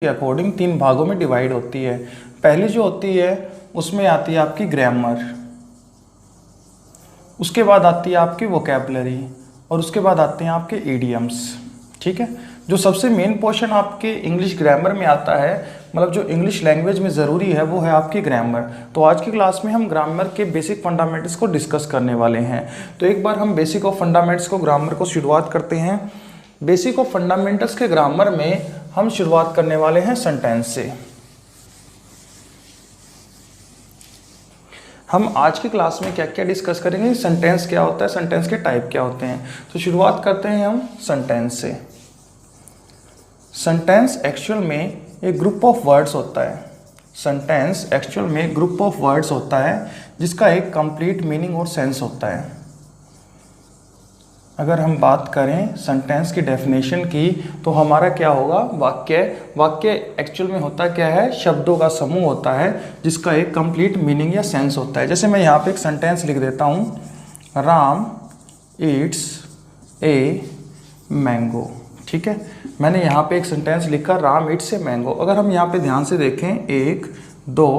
के अकॉर्डिंग 3 भागों में डिवाइड होती है। पहली जो होती है उसमें आती है आपकी ग्रामर, उसके बाद आती है आपकी वोकैबुलरी और उसके बाद आते हैं आपके इडियम्स। ठीक है, जो सबसे मेन पोर्शन आपके इंग्लिश ग्रामर में आता है, मतलब जो इंग्लिश लैंग्वेज में ज़रूरी है, वो है आपकी ग्रामर। तो आज की क्लास में हम ग्रामर के बेसिक फंडामेंटल्स को डिस्कस करने वाले हैं। तो एक बार हम बेसिक ऑफ फंडामेंट्स को ग्रामर को शुरुआत करते हैं। बेसिक ऑफ फंडामेंटल्स के ग्रामर में हम शुरुआत करने वाले हैं सेंटेंस से। हम आज की क्लास में क्या क्या डिस्कस करेंगे, सेंटेंस क्या होता है, सेंटेंस के टाइप क्या होते हैं। तो शुरुआत करते हैं हम सेंटेंस से। सेंटेंस एक्चुअल में एक ग्रुप ऑफ वर्ड्स होता है। सेंटेंस एक्चुअल में ग्रुप ऑफ वर्ड्स होता है जिसका एक कंप्लीट मीनिंग और सेंस होता है। अगर हम बात करें सेंटेंस की डेफिनेशन की, तो हमारा क्या होगा, वाक्य एक्चुअल में होता क्या है, शब्दों का समूह होता है जिसका एक कंप्लीट मीनिंग या सेंस होता है। जैसे मैं यहाँ पे एक सेंटेंस लिख देता हूँ, राम ईट्स ए मैंगो। ठीक है, मैंने यहाँ पे एक सेंटेंस लिखा, राम ईट्स ए मैंगो। अगर हम यहाँ पे ध्यान से देखें, 1 2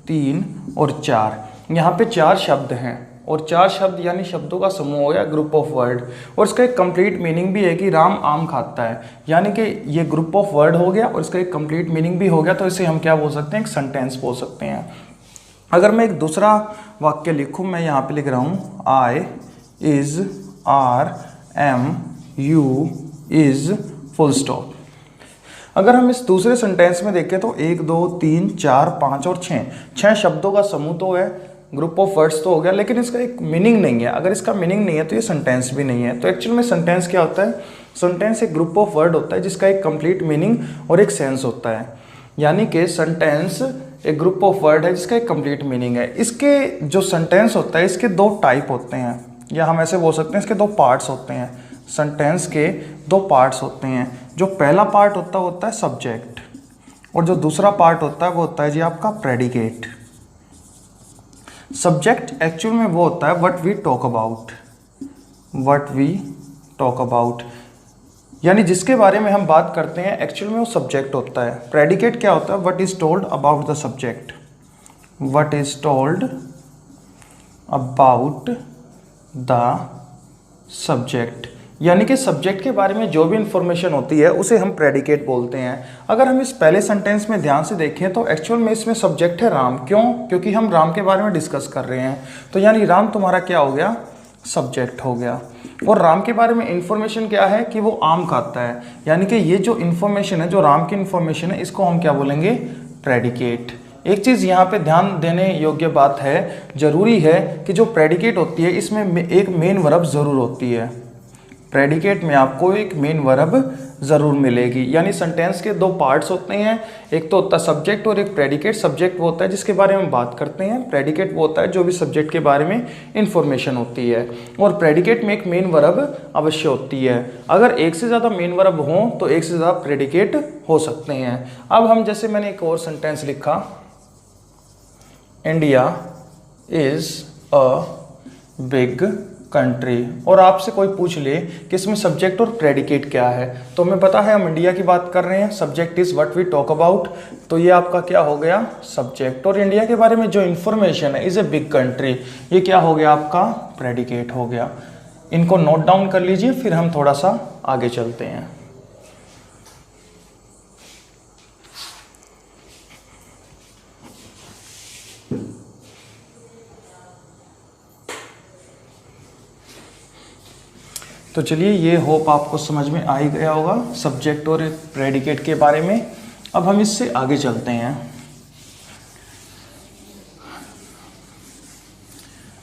3 और 4, यहाँ पे 4 शब्द हैं और 4 शब्द यानी शब्दों का समूह हो गया, ग्रुप ऑफ वर्ड। और इसका एक कंप्लीट मीनिंग भी है कि राम आम खाता है, यानी कि ये ग्रुप ऑफ वर्ड हो गया और इसका एक कंप्लीट मीनिंग भी हो गया। तो इसे हम क्या बोल सकते हैं, एक सेंटेंस बोल सकते हैं। अगर मैं एक दूसरा वाक्य लिखूँ, मैं यहाँ पे लिख रहा हूँ, I is are am you is full stop. अगर हम इस दूसरे सेंटेंस में देखें तो 1 2 3 4 5 और 6 शब्दों का समूह तो है, ग्रुप ऑफ वर्ड्स तो हो गया, लेकिन इसका एक मीनिंग नहीं है। अगर इसका मीनिंग नहीं है तो ये सेंटेंस भी नहीं है। तो एक्चुअल में सेंटेंस क्या होता है, सेंटेंस एक ग्रुप ऑफ वर्ड होता है जिसका एक कंप्लीट मीनिंग और एक सेंस होता है। यानी कि सेंटेंस एक ग्रुप ऑफ वर्ड है जिसका एक कंप्लीट मीनिंग है। इसके जो सेंटेंस होता है, इसके 2 टाइप होते हैं, या हम ऐसे बोल सकते हैं इसके 2 पार्ट्स होते हैं। सेंटेंस के 2 पार्ट्स होते हैं। जो पहला पार्ट होता है सब्जेक्ट, और जो दूसरा पार्ट होता है वो होता है जी आपका प्रेडिकेट। सब्जेक्ट एक्चुअल में वो होता है व्हाट वी टॉक अबाउट, यानी जिसके बारे में हम बात करते हैं, एक्चुअल में वो सब्जेक्ट होता है। प्रेडिकेट क्या होता है, what is told about the subject, what is told about the subject, यानी कि सब्जेक्ट के बारे में जो भी इंफॉर्मेशन होती है उसे हम प्रेडिकेट बोलते हैं। अगर हम इस पहले सेंटेंस में ध्यान से देखें तो एक्चुअल में इसमें सब्जेक्ट है राम। क्यों? क्योंकि हम राम के बारे में डिस्कस कर रहे हैं। तो यानी राम तुम्हारा क्या हो गया, सब्जेक्ट हो गया। और राम के बारे में इंफॉर्मेशन क्या है कि वो आम खाता है, यानी कि ये जो इन्फॉर्मेशन है, जो राम की इन्फॉर्मेशन है, इसको हम क्या बोलेंगे, प्रेडिकेट। एक चीज़ यहाँ पे ध्यान देने योग्य बात है, जरूरी है कि जो प्रेडिकेट होती है इसमें एक मेन वर्ब ज़रूर होती है। प्रेडिकेट में आपको एक मेन वर्ब ज़रूर मिलेगी। यानी सेंटेंस के 2 पार्ट्स होते हैं, एक तो होता है सब्जेक्ट और एक प्रेडिकेट। सब्जेक्ट वो होता है जिसके बारे में बात करते हैं, प्रेडिकेट वो होता है जो भी सब्जेक्ट के बारे में इंफॉर्मेशन होती है। और प्रेडिकेट में एक मेन वर्ब अवश्य होती है। अगर एक से ज़्यादा मेन वर्ब हों तो एक से ज़्यादा प्रेडिकेट हो सकते हैं। अब हम जैसे मैंने एक और सेंटेंस लिखा, India is a big country, और आपसे कोई पूछ ले कि इसमें सब्जेक्ट और प्रेडिकेट क्या है, तो हमें पता है हम इंडिया की बात कर रहे हैं, subject is what we talk about, तो ये आपका क्या हो गया, सब्जेक्ट। और इंडिया के बारे में जो इन्फॉर्मेशन है, इज ए बिग कंट्री, ये क्या हो गया आपका, प्रेडिकेट हो गया। इनको नोट डाउन कर लीजिए, फिर हम थोड़ा सा आगे चलते हैं। तो चलिए, ये होप आपको समझ में आ ही गया होगा सब्जेक्ट और प्रेडिकेट के बारे में। अब हम इससे आगे चलते हैं।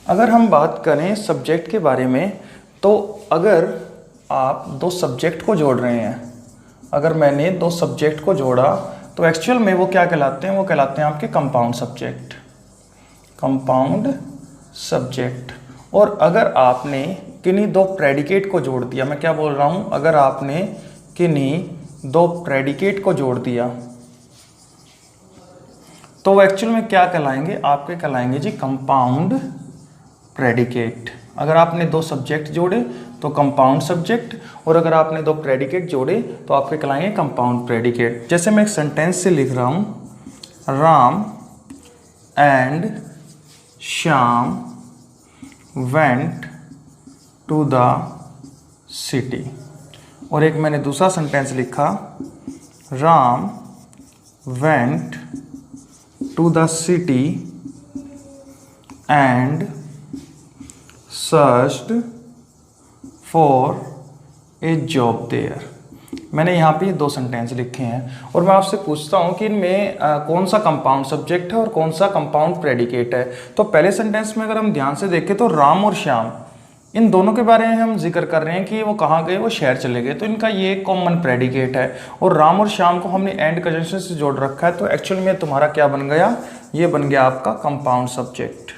अगर हम बात करें सब्जेक्ट के बारे में, तो अगर आप 2 सब्जेक्ट को जोड़ रहे हैं, अगर मैंने 2 सब्जेक्ट को जोड़ा तो एक्चुअल में वो क्या कहलाते हैं, वो कहलाते हैं आपके कंपाउंड सब्जेक्ट, कंपाउंड सब्जेक्ट। और अगर आपने किन्हीं 2 प्रेडिकेट को जोड़ दिया, मैं क्या बोल रहा हूं, अगर आपने किन्हीं 2 प्रेडिकेट को जोड़ दिया तो वो एक्चुअल में क्या कहलाएंगे, आपके कहलाएंगे जी कंपाउंड प्रेडिकेट। अगर आपने दो सब्जेक्ट जोड़े तो कंपाउंड सब्जेक्ट, और अगर आपने दो प्रेडिकेट जोड़े तो आपके कहलाएंगे कंपाउंड प्रेडिकेट। जैसे मैं एक सेंटेंस से लिख रहा हूँ, Ram and Shyam went to the city. और एक मैंने दूसरा सेंटेंस लिखा, Ram went to the city and searched for a job there. मैंने यहाँ पे ये दो सेंटेंस लिखे हैं और मैं आपसे पूछता हूँ कि इनमें कौन सा कंपाउंड सब्जेक्ट है और कौन सा कंपाउंड प्रेडिकेट है। तो पहले सेंटेंस में अगर हम ध्यान से देखें तो राम और श्याम, इन दोनों के बारे में हम जिक्र कर रहे हैं कि वो कहाँ गए, वो शहर चले गए, तो इनका ये कॉमन प्रेडिकेट है। और राम और श्याम को हमने एंड कंजंक्शन से जोड़ रखा है, तो एक्चुअल में तुम्हारा क्या बन गया, ये बन गया आपका कंपाउंड सब्जेक्ट।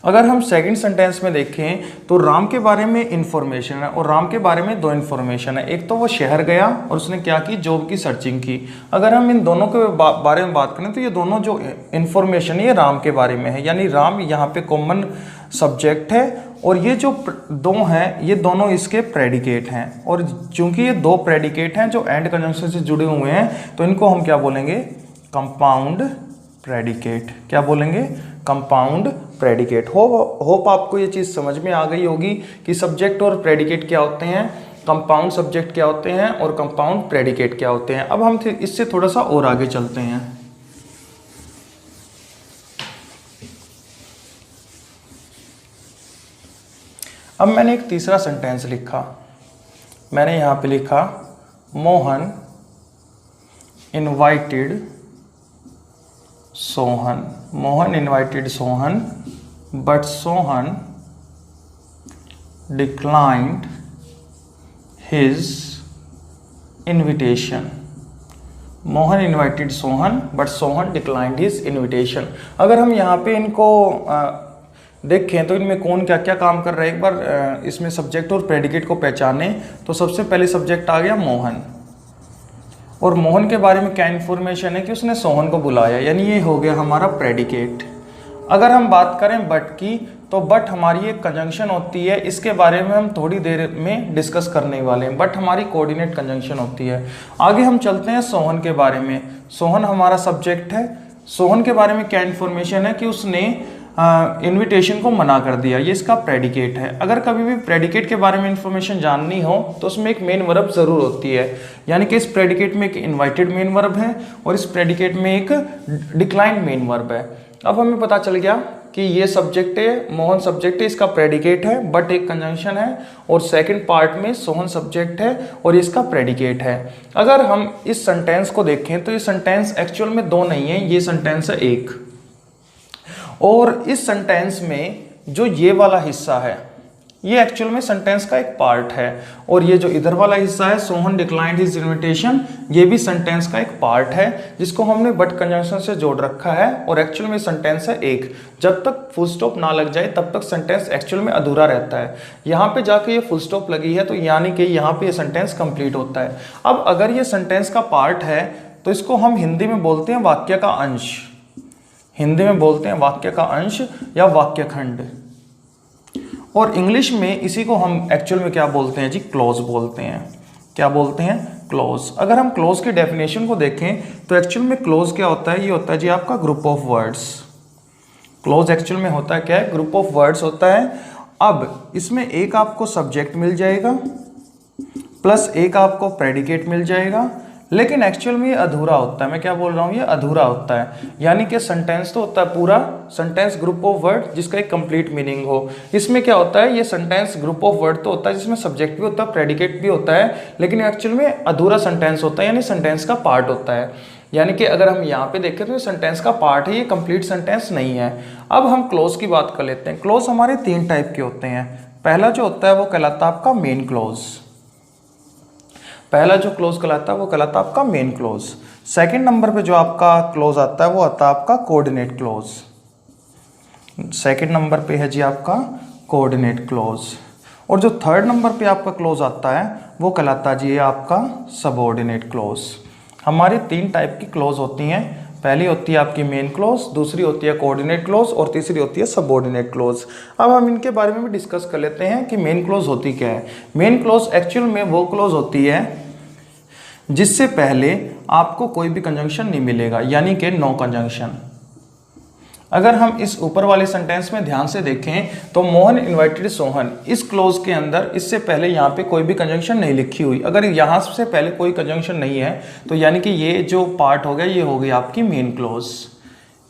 अगर हम सेकंड सेंटेंस में देखें तो राम के बारे में इंफॉर्मेशन है और राम के बारे में दो इंफॉर्मेशन है। एक तो वो शहर गया और उसने क्या की, जॉब की सर्चिंग की। अगर हम इन दोनों के बारे में बात करें तो ये दोनों जो इंफॉर्मेशन है ये राम के बारे में है, यानी राम यहाँ पे कॉमन सब्जेक्ट है और ये जो दो हैं ये दोनों इसके प्रेडिकेट हैं। और चूंकि ये दो प्रेडिकेट हैं जो एंड कंजंक्शन से जुड़े हुए हैं तो इनको हम क्या बोलेंगे, कंपाउंड प्रेडिकेट। क्या बोलेंगे, कंपाउंड प्रेडिकेट। होप आपको ये चीज़ समझ में आ गई होगी कि सब्जेक्ट और प्रेडिकेट क्या होते हैं, कंपाउंड सब्जेक्ट क्या होते हैं और कंपाउंड प्रेडिकेट क्या होते हैं। अब हम इससे थोड़ा सा और आगे चलते हैं। अब मैंने एक तीसरा सेंटेंस लिखा, मैंने यहाँ पे लिखा, Mohan invited Sohan. Mohan invited Sohan but Sohan declined his invitation. Mohan invited Sohan but Sohan declined his invitation. अगर हम यहाँ पे इनको देखें तो इनमें कौन क्या क्या काम कर रहा है, एक बार इसमें सब्जेक्ट और प्रेडिकेट को पहचाने तो सबसे पहले सब्जेक्ट आ गया मोहन, और मोहन के बारे में क्या इन्फॉर्मेशन है कि उसने सोहन को बुलाया, यानी ये हो गया हमारा प्रेडिकेट। अगर हम बात करें बट की तो बट हमारी एक कंजंक्शन होती है, इसके बारे में हम थोड़ी देर में डिस्कस करने वाले हैं। बट हमारी कोऑर्डिनेट कंजंक्शन होती है। आगे हम चलते हैं सोहन के बारे में। सोहन हमारा सब्जेक्ट है। सोहन के बारे में क्या इन्फॉर्मेशन है कि उसने इनविटेशन को मना कर दिया, ये इसका प्रेडिकेट है। अगर कभी भी प्रेडिकेट के बारे में इंफॉर्मेशन जाननी हो तो उसमें एक मेन वर्ब जरूर होती है, यानी कि इस प्रेडिकेट में एक इनवाइटेड मेन वर्ब है और इस प्रेडिकेट में एक डिक्लाइंड मेन वर्ब है। अब हमें पता चल गया कि ये सब्जेक्ट है, मोहन सब्जेक्ट है, इसका प्रेडिकेट है, बट एक कंजंक्शन है, और सेकंड पार्ट में सोहन सब्जेक्ट है और इसका प्रेडिकेट है। अगर हम इस सेंटेंस को देखें तो ये सेंटेंस एक्चुअल में दो नहीं है, ये सेंटेंस है एक। और इस सेंटेंस में जो ये वाला हिस्सा है ये एक्चुअल में सेंटेंस का एक पार्ट है, और ये जो इधर वाला हिस्सा है सोहन डिक्लाइंड हिज इनविटेशन, ये भी सेंटेंस का एक पार्ट है जिसको हमने बट कंजंक्शन से जोड़ रखा है, और एक्चुअल में सेंटेंस है एक। जब तक फुल स्टॉप ना लग जाए तब तक सेंटेंस एक्चुअल में अधूरा रहता है। यहाँ पे जाके ये फुल स्टॉप लगी है तो यानी कि यहाँ पे ये सेंटेंस कंप्लीट होता है। अब अगर ये सेंटेंस का पार्ट है तो इसको हम हिंदी में बोलते हैं वाक्य का अंश। हिंदी में बोलते हैं वाक्य का अंश या वाक्य खंड, और इंग्लिश में इसी को हम एक्चुअल में क्या बोलते हैं जी, क्लॉज बोलते हैं। क्या बोलते हैं, क्लॉज। अगर हम क्लॉज की डेफिनेशन को देखें तो एक्चुअल में क्लॉज क्या होता है, ये होता है जी आपका group of words. Clause actual में होता है क्या है, ग्रुप ऑफ वर्ड्स होता है। अब इसमें एक आपको सब्जेक्ट मिल जाएगा प्लस एक आपको प्रेडिकेट मिल जाएगा, लेकिन एक्चुअल में ये अधूरा होता है। मैं क्या बोल रहा हूँ, ये अधूरा होता है, यानी कि सेंटेंस तो होता है पूरा सेंटेंस ग्रुप ऑफ वर्ड जिसका एक कंप्लीट मीनिंग हो। इसमें क्या होता है, ये सेंटेंस ग्रुप ऑफ वर्ड तो होता है जिसमें सब्जेक्ट भी होता है, प्रेडिकेट भी होता है, लेकिन एक्चुअल में अधूरा सेंटेंस होता है, यानी सेंटेंस का पार्ट होता है। यानी कि अगर हम यहाँ पे देखें तो ये सेंटेंस का पार्ट है, ये कंप्लीट सेंटेंस नहीं है। अब हम क्लोज की बात कर लेते हैं। क्लोज हमारे तीन टाइप के होते हैं। पहला जो होता है वो कहलाता है आपका मेन क्लोज। पहला जो क्लोज कहलाता है वो कहलाता है आपका मेन क्लोज। सेकंड नंबर पे जो आपका क्लोज आता है वो आता है आपका कोऑर्डिनेट क्लोज। सेकंड नंबर पे है जी आपका कोऑर्डिनेट क्लोज। और जो थर्ड नंबर पे आपका क्लोज आता है वो कहलाता है जी आपका सबऑर्डिनेट क्लोज। हमारी तीन टाइप की क्लोज होती हैं। पहली होती है आपकी मेन क्लॉज, दूसरी होती है कोऑर्डिनेट क्लॉज और तीसरी होती है सबऑर्डिनेट क्लॉज। अब हम इनके बारे में भी डिस्कस कर लेते हैं कि मेन क्लॉज होती क्या है। मेन क्लॉज एक्चुअल में वो क्लॉज होती है जिससे पहले आपको कोई भी कंजंक्शन नहीं मिलेगा, यानी कि नो कंजंक्शन। अगर हम इस ऊपर वाले सेंटेंस में ध्यान से देखें तो मोहन इनवाइटेड सोहन, इस क्लोज के अंदर इससे पहले यहाँ पे कोई भी कंजंक्शन नहीं लिखी हुई। अगर यहाँ से पहले कोई कंजंक्शन नहीं है तो यानी कि ये जो पार्ट हो गया ये हो गई आपकी मेन क्लोज,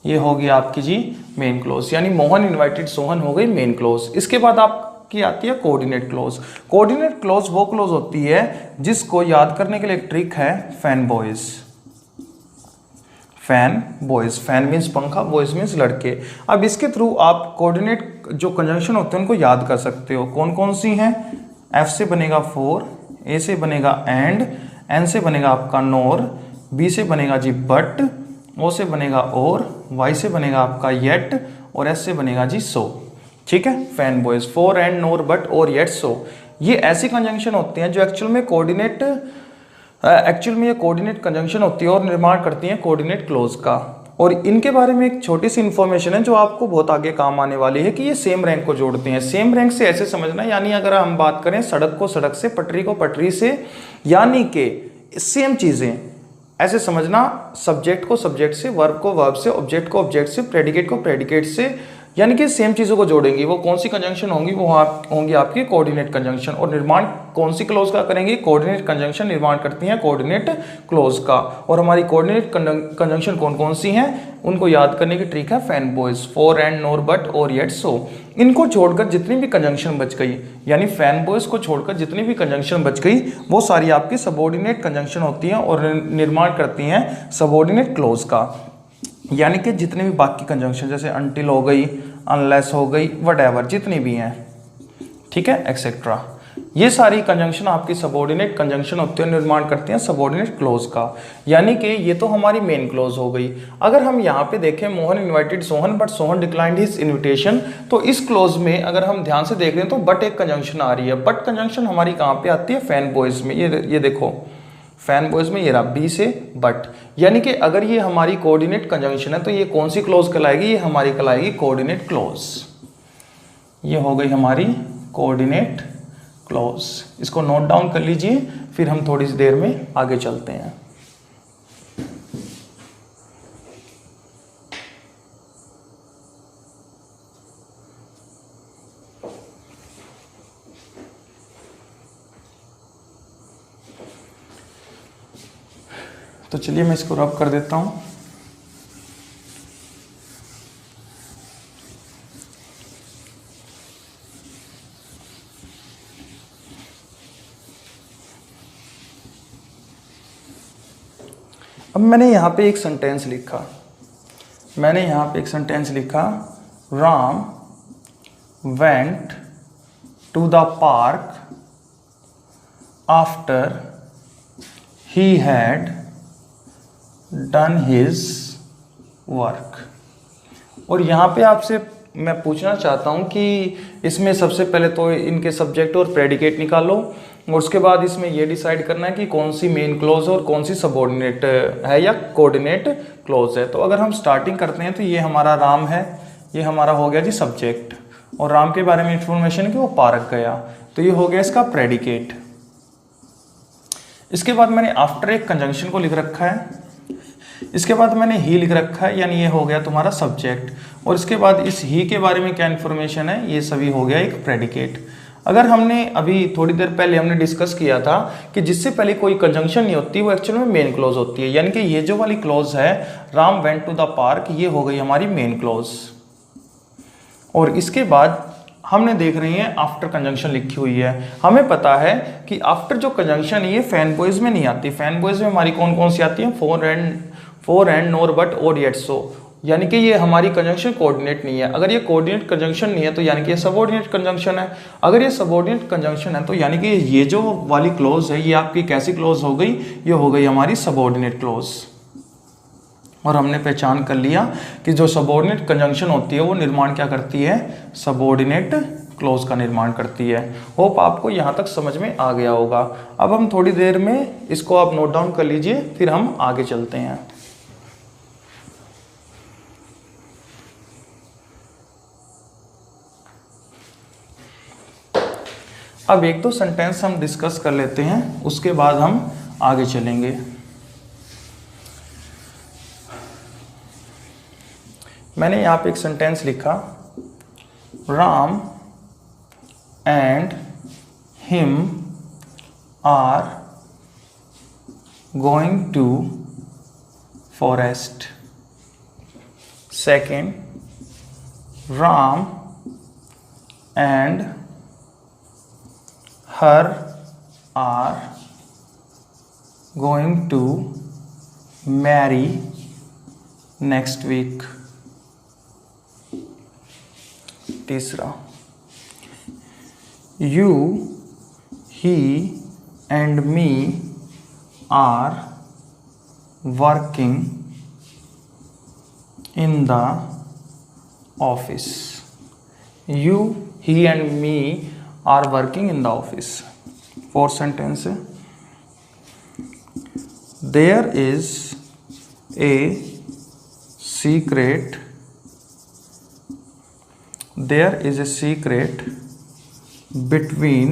ये हो गई आपकी जी मेन क्लोज, यानी मोहन इनवाइटेड सोहन हो गई मेन क्लोज। इसके बाद आपकी आती है कोऑर्डिनेट क्लोज। कोऑर्डिनेट क्लोज वो क्लोज होती है जिसको याद करने के लिए एक ट्रिक है, fan boys. Fan boys, fan means पंखा, बॉयज मीन्स लड़के। अब इसके थ्रू आप कोऑर्डिनेट जो कंजंक्शन होते हैं उनको याद कर सकते हो। कौन कौन सी हैं? एफ से बनेगा फॉर, ए से बनेगा एंड, एन से बनेगा आपका नोर, बी से बनेगा जी बट, ओ से बनेगा और, वाई से बनेगा आपका येट और एस से बनेगा जी सो। ठीक है, fan boys, for and NOR but और येट सो, ये ऐसी कंजंक्शन होती हैं जो एक्चुअल में ये कोऑर्डिनेट कंजंक्शन होती है और निर्माण करती हैं कोऑर्डिनेट क्लोज का। और इनके बारे में एक छोटी सी इन्फॉर्मेशन है जो आपको बहुत आगे काम आने वाली है कि ये सेम रैंक को जोड़ते हैं। सेम रैंक से ऐसे समझना, यानी अगर हम बात करें सड़क को सड़क से, पटरी को पटरी से, यानी कि सेम चीजें ऐसे समझना, सब्जेक्ट को सब्जेक्ट से, वर्ब को वर्ब से, ऑब्जेक्ट को ऑब्जेक्ट से, प्रेडिकेट को प्रेडिकेट से, यानी कि सेम चीज़ों को जोड़ेंगी। वो कौन सी कंजंक्शन होंगी? वो होंगी आपकी कोऑर्डिनेट कंजंक्शन। और निर्माण कौन सी क्लोज का करेंगे? कोऑर्डिनेट कंजंक्शन निर्माण करती हैं कोऑर्डिनेट क्लोज का। और हमारी कोऑर्डिनेट कंजंक्शन कौन कौन सी हैं उनको याद करने की ट्रिक है fan boys, for and NOR but और येट सो। इनको छोड़कर जितनी भी कंजंक्शन बच गई, यानी फैन बॉयज को छोड़कर जितनी भी कंजंक्शन बच गई वो सारी आपकी सबऑर्डिनेट कंजंक्शन होती हैं और निर्माण करती हैं सबऑर्डिनेट क्लोज का। यानी कि जितने भी बाकी कंजंक्शन जैसे अनटिल हो गई, अनलेस हो गई, व्हाटएवर जितनी भी हैं, ठीक है, एक्सेट्रा, ये सारी कंजंक्शन आपकी सबऑर्डिनेट कंजंक्शन होती है, निर्माण करती हैं सबऑर्डिनेट क्लोज का। यानी कि ये तो हमारी मेन क्लोज हो गई। अगर हम यहाँ पे देखें Mohan invited Sohan but Sohan declined his invitation, तो इस क्लोज में अगर हम ध्यान से देख रहे हैं तो बट एक कंजंक्शन आ रही है। बट कंजंक्शन हमारी कहाँ पे आती है? फैन बॉयज में। ये देखो फैन बॉयज में, ये रहा बी से बट, यानी कि अगर ये हमारी कोऑर्डिनेट कंजंक्शन है तो ये कौन सी क्लोज कहलाएगी? ये हमारी कहलाएगी कोऑर्डिनेट क्लोज। ये हो गई हमारी कोऑर्डिनेट क्लोज। इसको नोट डाउन कर लीजिए, फिर हम थोड़ी सी देर में आगे चलते हैं। तो चलिए मैं इसको रब कर देता हूं। अब मैंने यहां पे एक सेंटेंस लिखा, Ram went to the park after he had done his work. और यहाँ पे आपसे मैं पूछना चाहता हूँ कि इसमें सबसे पहले तो इनके सब्जेक्ट और प्रेडिकेट निकालो और उसके बाद इसमें ये डिसाइड करना है कि कौन सी मेन क्लोज और कौन सी सबऑर्डिनेट है या कोऑर्डिनेट क्लोज है। तो अगर हम स्टार्टिंग करते हैं तो ये हमारा राम है, ये हमारा हो गया जी सब्जेक्ट, और राम के बारे में इंफॉर्मेशन कि वो पार्क गया, तो ये हो गया इसका प्रेडिकेट। इसके बाद मैंने आफ्टर एक कंजंक्शन को लिख रखा है, इसके बाद मैंने ही लिख रखा है, यानी ये हो गया तुम्हारा सब्जेक्ट, और इसके बाद इस ही के बारे में क्या इन्फॉर्मेशन है, ये सभी हो गया एक प्रेडिकेट। अगर हमने अभी थोड़ी देर पहले हमने डिस्कस किया था कि जिससे पहले कोई कंजंक्शन नहीं होती वो एक्चुअल में मेन क्लोज होती है, यानी कि ये जो वाली क्लोज है Ram went to the park, ये हो गई हमारी मेन क्लोज। और इसके बाद हमने देख रहे हैं आफ्टर कंजंक्शन लिखी हुई है। हमें पता है कि आफ्टर जो कंजंक्शन है ये फैन बॉयज में नहीं आती। फैन बॉयज में हमारी कौन कौन सी आती है? फॉर एंड नोर बट और येट सो, यानी कि ये हमारी कंजंक्शन कोऑर्डिनेट नहीं है। अगर ये कोऑर्डिनेट कंजंक्शन नहीं है तो यानी कि ये सबऑर्डिनेट कंजंक्शन है। अगर ये सबऑर्डिनेट कंजंक्शन है तो यानी कि ये जो वाली क्लोज है ये आपकी कैसी क्लोज हो गई? ये हो गई हमारी सबऑर्डिनेट क्लोज। और हमने पहचान कर लिया कि जो सबऑर्डिनेट कंजंक्शन होती है वो निर्माण क्या करती है? सबऑर्डिनेट क्लोज का निर्माण करती है। होप आपको यहाँ तक समझ में आ गया होगा। अब हम थोड़ी देर में इसको आप नोट डाउन कर लीजिए, फिर हम आगे चलते हैं। अब एक दो सेंटेंस हम डिस्कस कर लेते हैं, उसके बाद हम आगे चलेंगे। मैंने यहाँ पे एक सेंटेंस लिखा, Ram and him are going to forest. Second, Ram and her are going to marry next week. तीसरा, you he and me are working in the office. You he and me are working in the office. Fourth sentence, there is a secret, there is a secret between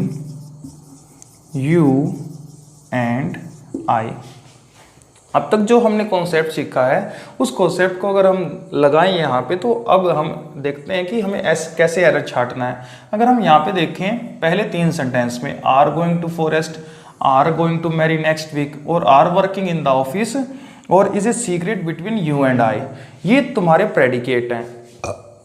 you and I। अब तक जो हमने concept सीखा है उस concept को अगर हम लगाएं यहाँ पे, तो अब हम देखते हैं कि हमें कैसे एरर छांटना है। अगर हम यहाँ पे देखें, पहले 3 सेंटेंस में are going to forest, are going to marry next week और are working in the office और is a secret between you and I, ये तुम्हारे प्रेडिकेट हैं।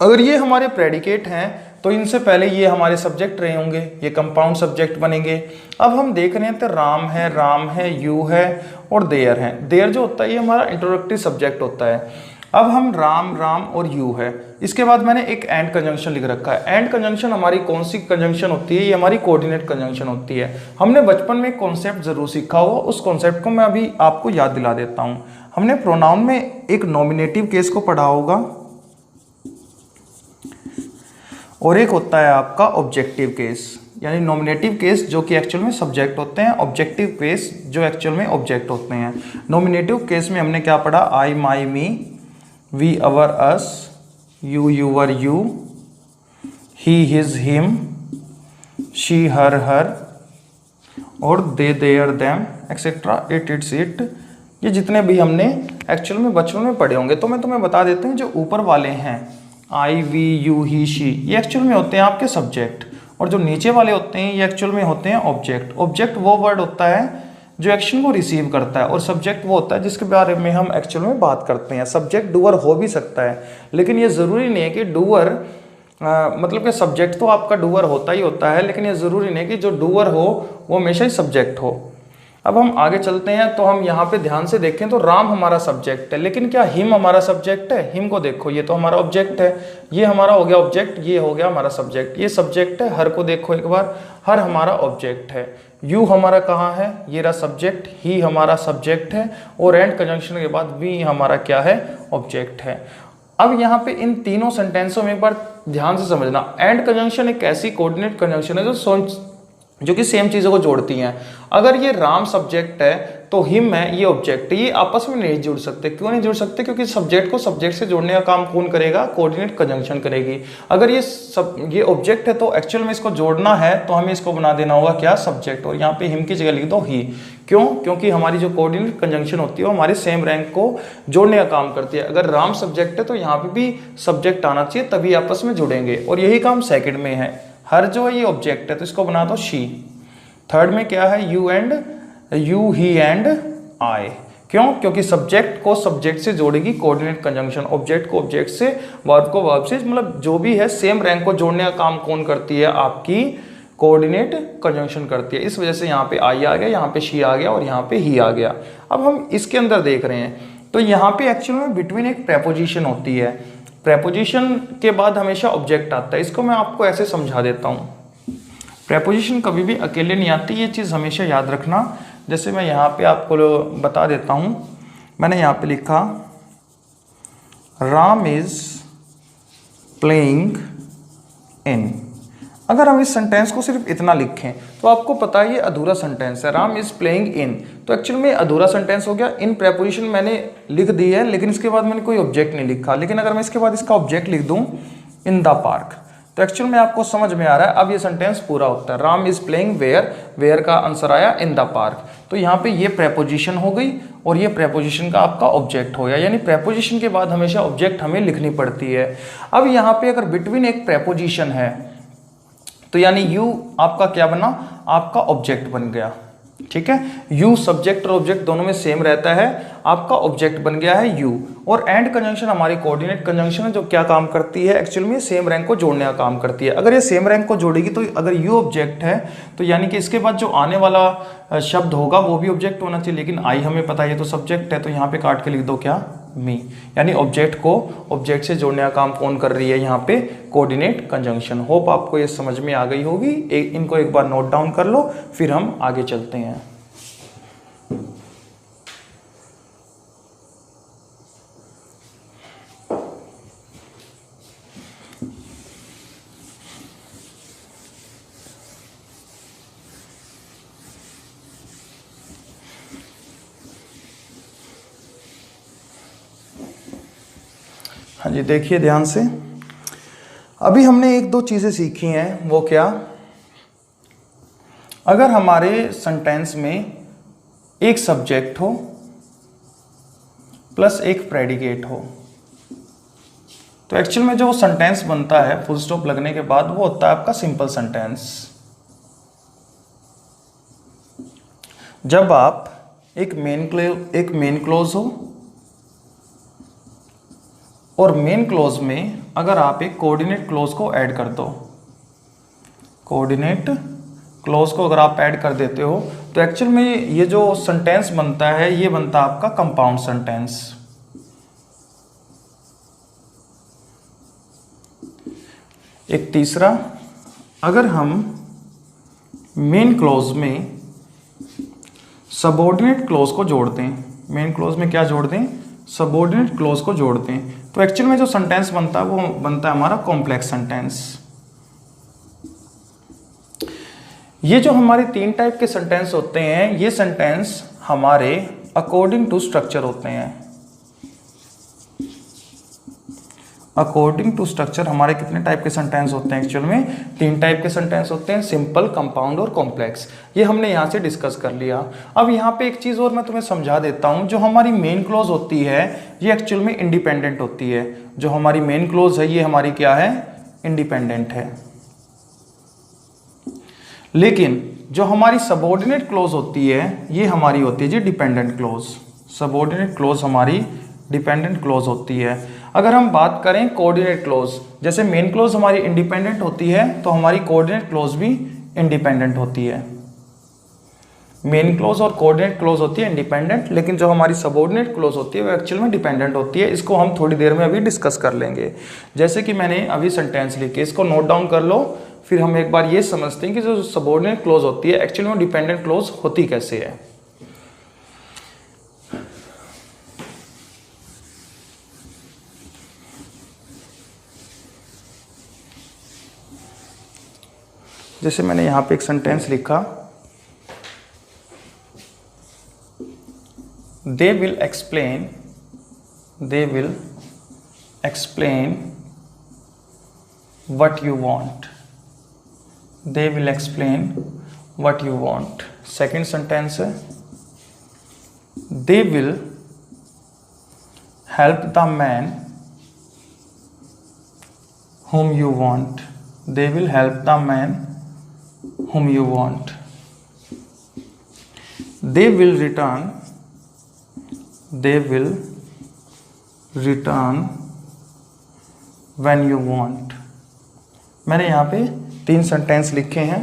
अगर ये हमारे प्रेडिकेट हैं तो इनसे पहले ये हमारे सब्जेक्ट रहे होंगे, ये कंपाउंड सब्जेक्ट बनेंगे। अब हम देख रहे हैं तो राम है, यू है और देयर है। देयर जो होता है ये हमारा इंट्रोडक्टरी सब्जेक्ट होता है। अब हम राम और यू है, इसके बाद मैंने एक एंड कंजंक्शन लिख रखा है। एंड कंजंक्शन हमारी कौन सी कंजंक्शन होती है? ये हमारी कोऑर्डिनेट कंजंक्शन होती है। हमने बचपन में एक कॉन्सेप्ट जरूर सीखा होगा, उस कॉन्सेप्ट को मैं अभी आपको याद दिला देता हूँ। हमने प्रोनाउन में एक नॉमिनेटिव केस को पढ़ा होगा और एक होता है आपका ऑब्जेक्टिव केस, यानी नॉमिनेटिव केस जो कि एक्चुअल में सब्जेक्ट होते हैं, ऑब्जेक्टिव केस जो एक्चुअल में ऑब्जेक्ट होते हैं। नॉमिनेटिव केस में हमने क्या पढ़ा? I my me, we our us, you your you, he his him, she her her और they their them etcetera, it its it. ये जितने भी हमने एक्चुअल में बचपन में पढ़े होंगे। तो मैं तुम्हें बता देता हूँ, जो ऊपर वाले हैं आई वी यू ही शी, ये एक्चुअल में होते हैं आपके सब्जेक्ट, और जो नीचे वाले होते हैं ये एक्चुअल में होते हैं ऑब्जेक्ट। ऑब्जेक्ट वो वर्ड होता है जो एक्शन को रिसीव करता है, और सब्जेक्ट वो होता है जिसके बारे में हम एक्चुअल में बात करते हैं। सब्जेक्ट डूअर हो भी सकता है, लेकिन ये ज़रूरी नहीं है कि डूअर मतलब कि सब्जेक्ट तो आपका डूअर होता ही होता है, लेकिन ये ज़रूरी नहीं कि जो डूअर हो वो हमेशा ही सब्जेक्ट हो। अब हम आगे चलते हैं, तो हम यहाँ पे ध्यान से देखें तो राम हमारा सब्जेक्ट है, लेकिन क्या हिम हमारा सब्जेक्ट है? हिम को देखो, ये तो हमारा ऑब्जेक्ट है, ये हमारा हो गया ऑब्जेक्ट, ये हो गया हमारा सब्जेक्ट, ये सब्जेक्ट है। हर को देखो एक बार, हर हमारा ऑब्जेक्ट है। यू हमारा कहाँ है? ये रहा सब्जेक्ट, ही हमारा सब्जेक्ट है, और एंड कंजंक्शन के बाद वी हमारा क्या है? ऑब्जेक्ट है। अब यहाँ पे इन तीनों सेंटेंसों में एक बार ध्यान से समझना, एंड कंजंक्शन एक ऐसी कोऑर्डिनेट कंजंक्शन है जो कि सेम चीज़ों को जोड़ती हैं। अगर ये राम सब्जेक्ट है तो हिम है ये ऑब्जेक्ट है, ये आपस में नहीं जुड़ सकते। क्यों नहीं जुड़ सकते? क्योंकि सब्जेक्ट को सब्जेक्ट से जोड़ने का काम कौन करेगा? कोऑर्डिनेट कंजंक्शन करेगी। अगर ये ऑब्जेक्ट है तो एक्चुअल में इसको जोड़ना है तो हमें इसको बना देना होगा क्या? सब्जेक्ट। और यहाँ पे हिम की जगह लिख दो ही। क्यों? क्योंकि हमारी जो कोऑर्डिनेट कंजंक्शन होती है वो हमारे सेम रैंक को जोड़ने का काम करती है। अगर राम सब्जेक्ट है तो यहाँ पे भी सब्जेक्ट आना चाहिए, तभी आपस में जुड़ेंगे, और यही काम सेकेंड में है। हर जो है ये ऑब्जेक्ट है तो इसको बना दो शी। थर्ड में क्या है? You he and I. क्यों? क्योंकि सब्जेक्ट को सब्जेक्ट से जोड़ेगी कोऑर्डिनेट कंजंक्शन, ऑब्जेक्ट को ऑब्जेक्ट से, वर्ब को वर्ब से, मतलब जो भी है सेम रैंक को जोड़ने का काम कौन करती है? आपकी कोऑर्डिनेट कंजंक्शन करती है। इस वजह से यहाँ पे आई आ गया, यहाँ पे शी आ गया और यहाँ पे ही आ गया। अब हम इसके अंदर देख रहे हैं तो यहाँ पे एक्चुअल में बिटवीन एक प्रेपोजिशन होती है। प्रेपोजिशन के बाद हमेशा ऑब्जेक्ट आता है। इसको मैं आपको ऐसे समझा देता हूँ। प्रेपोजिशन कभी भी अकेले नहीं आती, ये चीज़ हमेशा याद रखना। जैसे मैं यहाँ पे आपको बता देता हूँ, मैंने यहाँ पे लिखा राम इज प्लेइंग इन। अगर हम इस सेंटेंस को सिर्फ इतना लिखें तो आपको पता है ये अधूरा सेंटेंस है। राम इज प्लेइंग इन, तो एक्चुअल में अधूरा सेंटेंस हो गया। इन प्रेपोजिशन मैंने लिख दी है, लेकिन इसके बाद मैंने कोई ऑब्जेक्ट नहीं लिखा। लेकिन अगर मैं इसके बाद इसका ऑब्जेक्ट लिख दूं इन द पार्क, तो एक्चुअल में आपको समझ में आ रहा है। अब ये सेंटेंस पूरा होता है, Ram is playing where, where का आंसर आया इन द पार्क। तो यहाँ पे ये प्रेपोजिशन हो गई और ये प्रेपोजिशन का आपका ऑब्जेक्ट हो गया, यानी प्रेपोजिशन के बाद हमेशा ऑब्जेक्ट हमें लिखनी पड़ती है। अब यहाँ पे अगर बिटवीन एक प्रेपोजिशन है तो यानी यू आपका क्या बना, आपका ऑब्जेक्ट बन गया, ठीक है। यू सब्जेक्ट और ऑब्जेक्ट दोनों में सेम रहता है, आपका ऑब्जेक्ट बन गया है यू। और एंड कंजंक्शन हमारी कोऑर्डिनेट कंजंक्शन है, जो क्या काम करती है, एक्चुअल में सेम रैंक को जोड़ने का काम करती है। अगर ये सेम रैंक को जोड़ेगी तो अगर यू ऑब्जेक्ट है तो यानी कि इसके बाद जो आने वाला शब्द होगा वो भी ऑब्जेक्ट होना चाहिए, लेकिन आई हमें पता है ये तो सब्जेक्ट है, तो यहाँ पे काट के लिख दो क्या, मी। यानी ऑब्जेक्ट को ऑब्जेक्ट से जोड़ने का काम कौन कर रही है, यहाँ पे कोऑर्डिनेट कंजंक्शन। होप आपको ये समझ में आ गई होगी। इनको एक बार नोट डाउन कर लो, फिर हम आगे चलते हैं। हाँ जी, देखिए ध्यान से। अभी हमने एक दो चीज़ें सीखी हैं, वो क्या, अगर हमारे सेंटेंस में एक सब्जेक्ट हो प्लस एक प्रेडिकेट हो तो एक्चुअल में जो सेंटेंस बनता है फुल स्टॉप लगने के बाद वो होता है आपका सिंपल सेंटेंस। जब आप एक मेन क्लोज हो और मेन क्लोज में अगर आप एक कोऑर्डिनेट क्लोज को ऐड कर दो, कोऑर्डिनेट क्लोज को अगर आप ऐड कर देते हो तो एक्चुअल में ये जो सेंटेंस बनता है ये बनता है आपका कंपाउंड सेंटेंस। एक तीसरा, अगर हम मेन क्लोज में सबऑर्डिनेट क्लोज को जोड़ दें, मेन क्लोज में क्या जोड़ दें, सबऑर्डिनेट क्लोज को जोड़ दें, तो एक्चुअल में जो सेंटेंस बनता है वो बनता है हमारा कॉम्प्लेक्स सेंटेंस। ये जो हमारे तीन टाइप के सेंटेंस होते हैं, ये सेंटेंस हमारे अकॉर्डिंग टू स्ट्रक्चर होते हैं। अकॉर्डिंग टू स्ट्रक्चर हमारे कितने टाइप के सेंटेंस होते हैं, एक्चुअल में तीन टाइप के सेंटेंस होते हैं, सिंपल, कंपाउंड और कॉम्प्लेक्स। ये हमने यहाँ से डिस्कस कर लिया। अब यहाँ पे एक चीज़ और मैं तुम्हें समझा देता हूँ। जो हमारी मेन क्लोज होती है ये एक्चुअल में इंडिपेंडेंट होती है। जो हमारी मेन क्लोज है ये हमारी क्या है, इंडिपेंडेंट है। लेकिन जो हमारी सबऑर्डिनेट क्लोज होती है ये हमारी होती है जी डिपेंडेंट क्लोज। सबऑर्डिनेट क्लोज हमारी डिपेंडेंट क्लोज होती है। अगर हम बात करें कोऑर्डिनेट क्लोज, जैसे मेन क्लोज हमारी इंडिपेंडेंट होती है तो हमारी कोऑर्डिनेट क्लोज भी इंडिपेंडेंट होती है। मेन क्लोज और कोऑर्डिनेट क्लोज होती है इंडिपेंडेंट, लेकिन जो हमारी सबऑर्डिनेट क्लोज होती है वो एक्चुअल में डिपेंडेंट होती है। इसको हम थोड़ी देर में अभी डिस्कस कर लेंगे। जैसे कि मैंने अभी सेंटेंस लिखे, इसको नोट डाउन कर लो, फिर हम एक बार ये समझते हैं कि जो सबऑर्डिनेट क्लोज होती है एक्चुअल में डिपेंडेंट क्लोज होती कैसे है। जैसे मैंने यहाँ पे एक सेंटेंस लिखा, they will explain what you want. They will explain what you want. Second sentence है, they will help the man whom you want. They will help the man whom you want. They will return when you want. मैंने यहाँ पे 3 sentence लिखे हैं।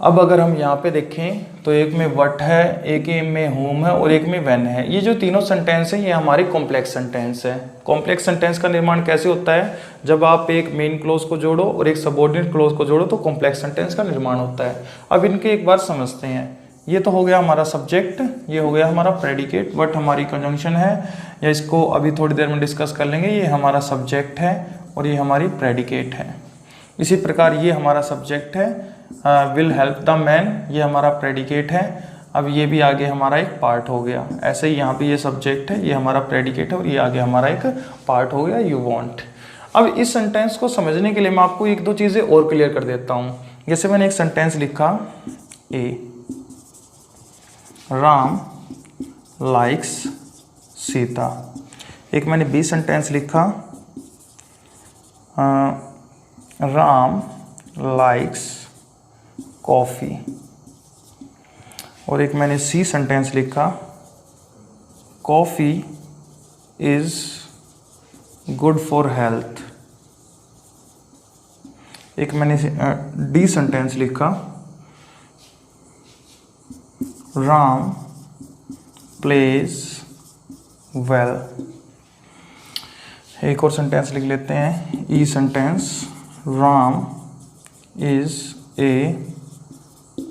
अब अगर हम यहाँ पे देखें तो एक में वट है, एक में होम है और एक में व्हेन है। ये जो तीनों सेंटेंस हैं ये हमारे कॉम्प्लेक्स सेंटेंस है। कॉम्प्लेक्स सेंटेंस का निर्माण कैसे होता है, जब आप एक मेन क्लोज को जोड़ो और एक सबऑर्डिनेट क्लोज को जोड़ो तो कॉम्प्लेक्स सेंटेंस का निर्माण होता है। अब इनके एक बार समझते हैं। ये तो हो गया हमारा सब्जेक्ट, ये हो गया हमारा प्रेडिकेट, वट हमारी कंजंक्शन है, या इसको अभी थोड़ी देर में डिस्कस कर लेंगे। ये हमारा सब्जेक्ट है और ये हमारी प्रेडिकेट है। इसी प्रकार ये हमारा सब्जेक्ट है, विल हेल्प द मैन, ये हमारा प्रेडिकेट है। अब ये भी आगे हमारा एक पार्ट हो गया। ऐसे ही यहाँ पे ये सब्जेक्ट है, ये हमारा प्रेडिकेट है और ये आगे हमारा एक पार्ट हो गया, यू वांट। अब इस सेंटेंस को समझने के लिए मैं आपको एक दो चीज़ें और क्लियर कर देता हूँ। जैसे मैंने एक सेंटेंस लिखा, ए, राम लाइक्स सीता। एक मैंने बी सेंटेंस लिखा, राम लाइक्स कॉफ़ी। और एक मैंने सी सेंटेंस लिखा, coffee is good for health. एक मैंने डी सेंटेंस लिखा, राम प्लेज वेल। एक और सेंटेंस लिख लेते हैं, ई sentence, Ram is a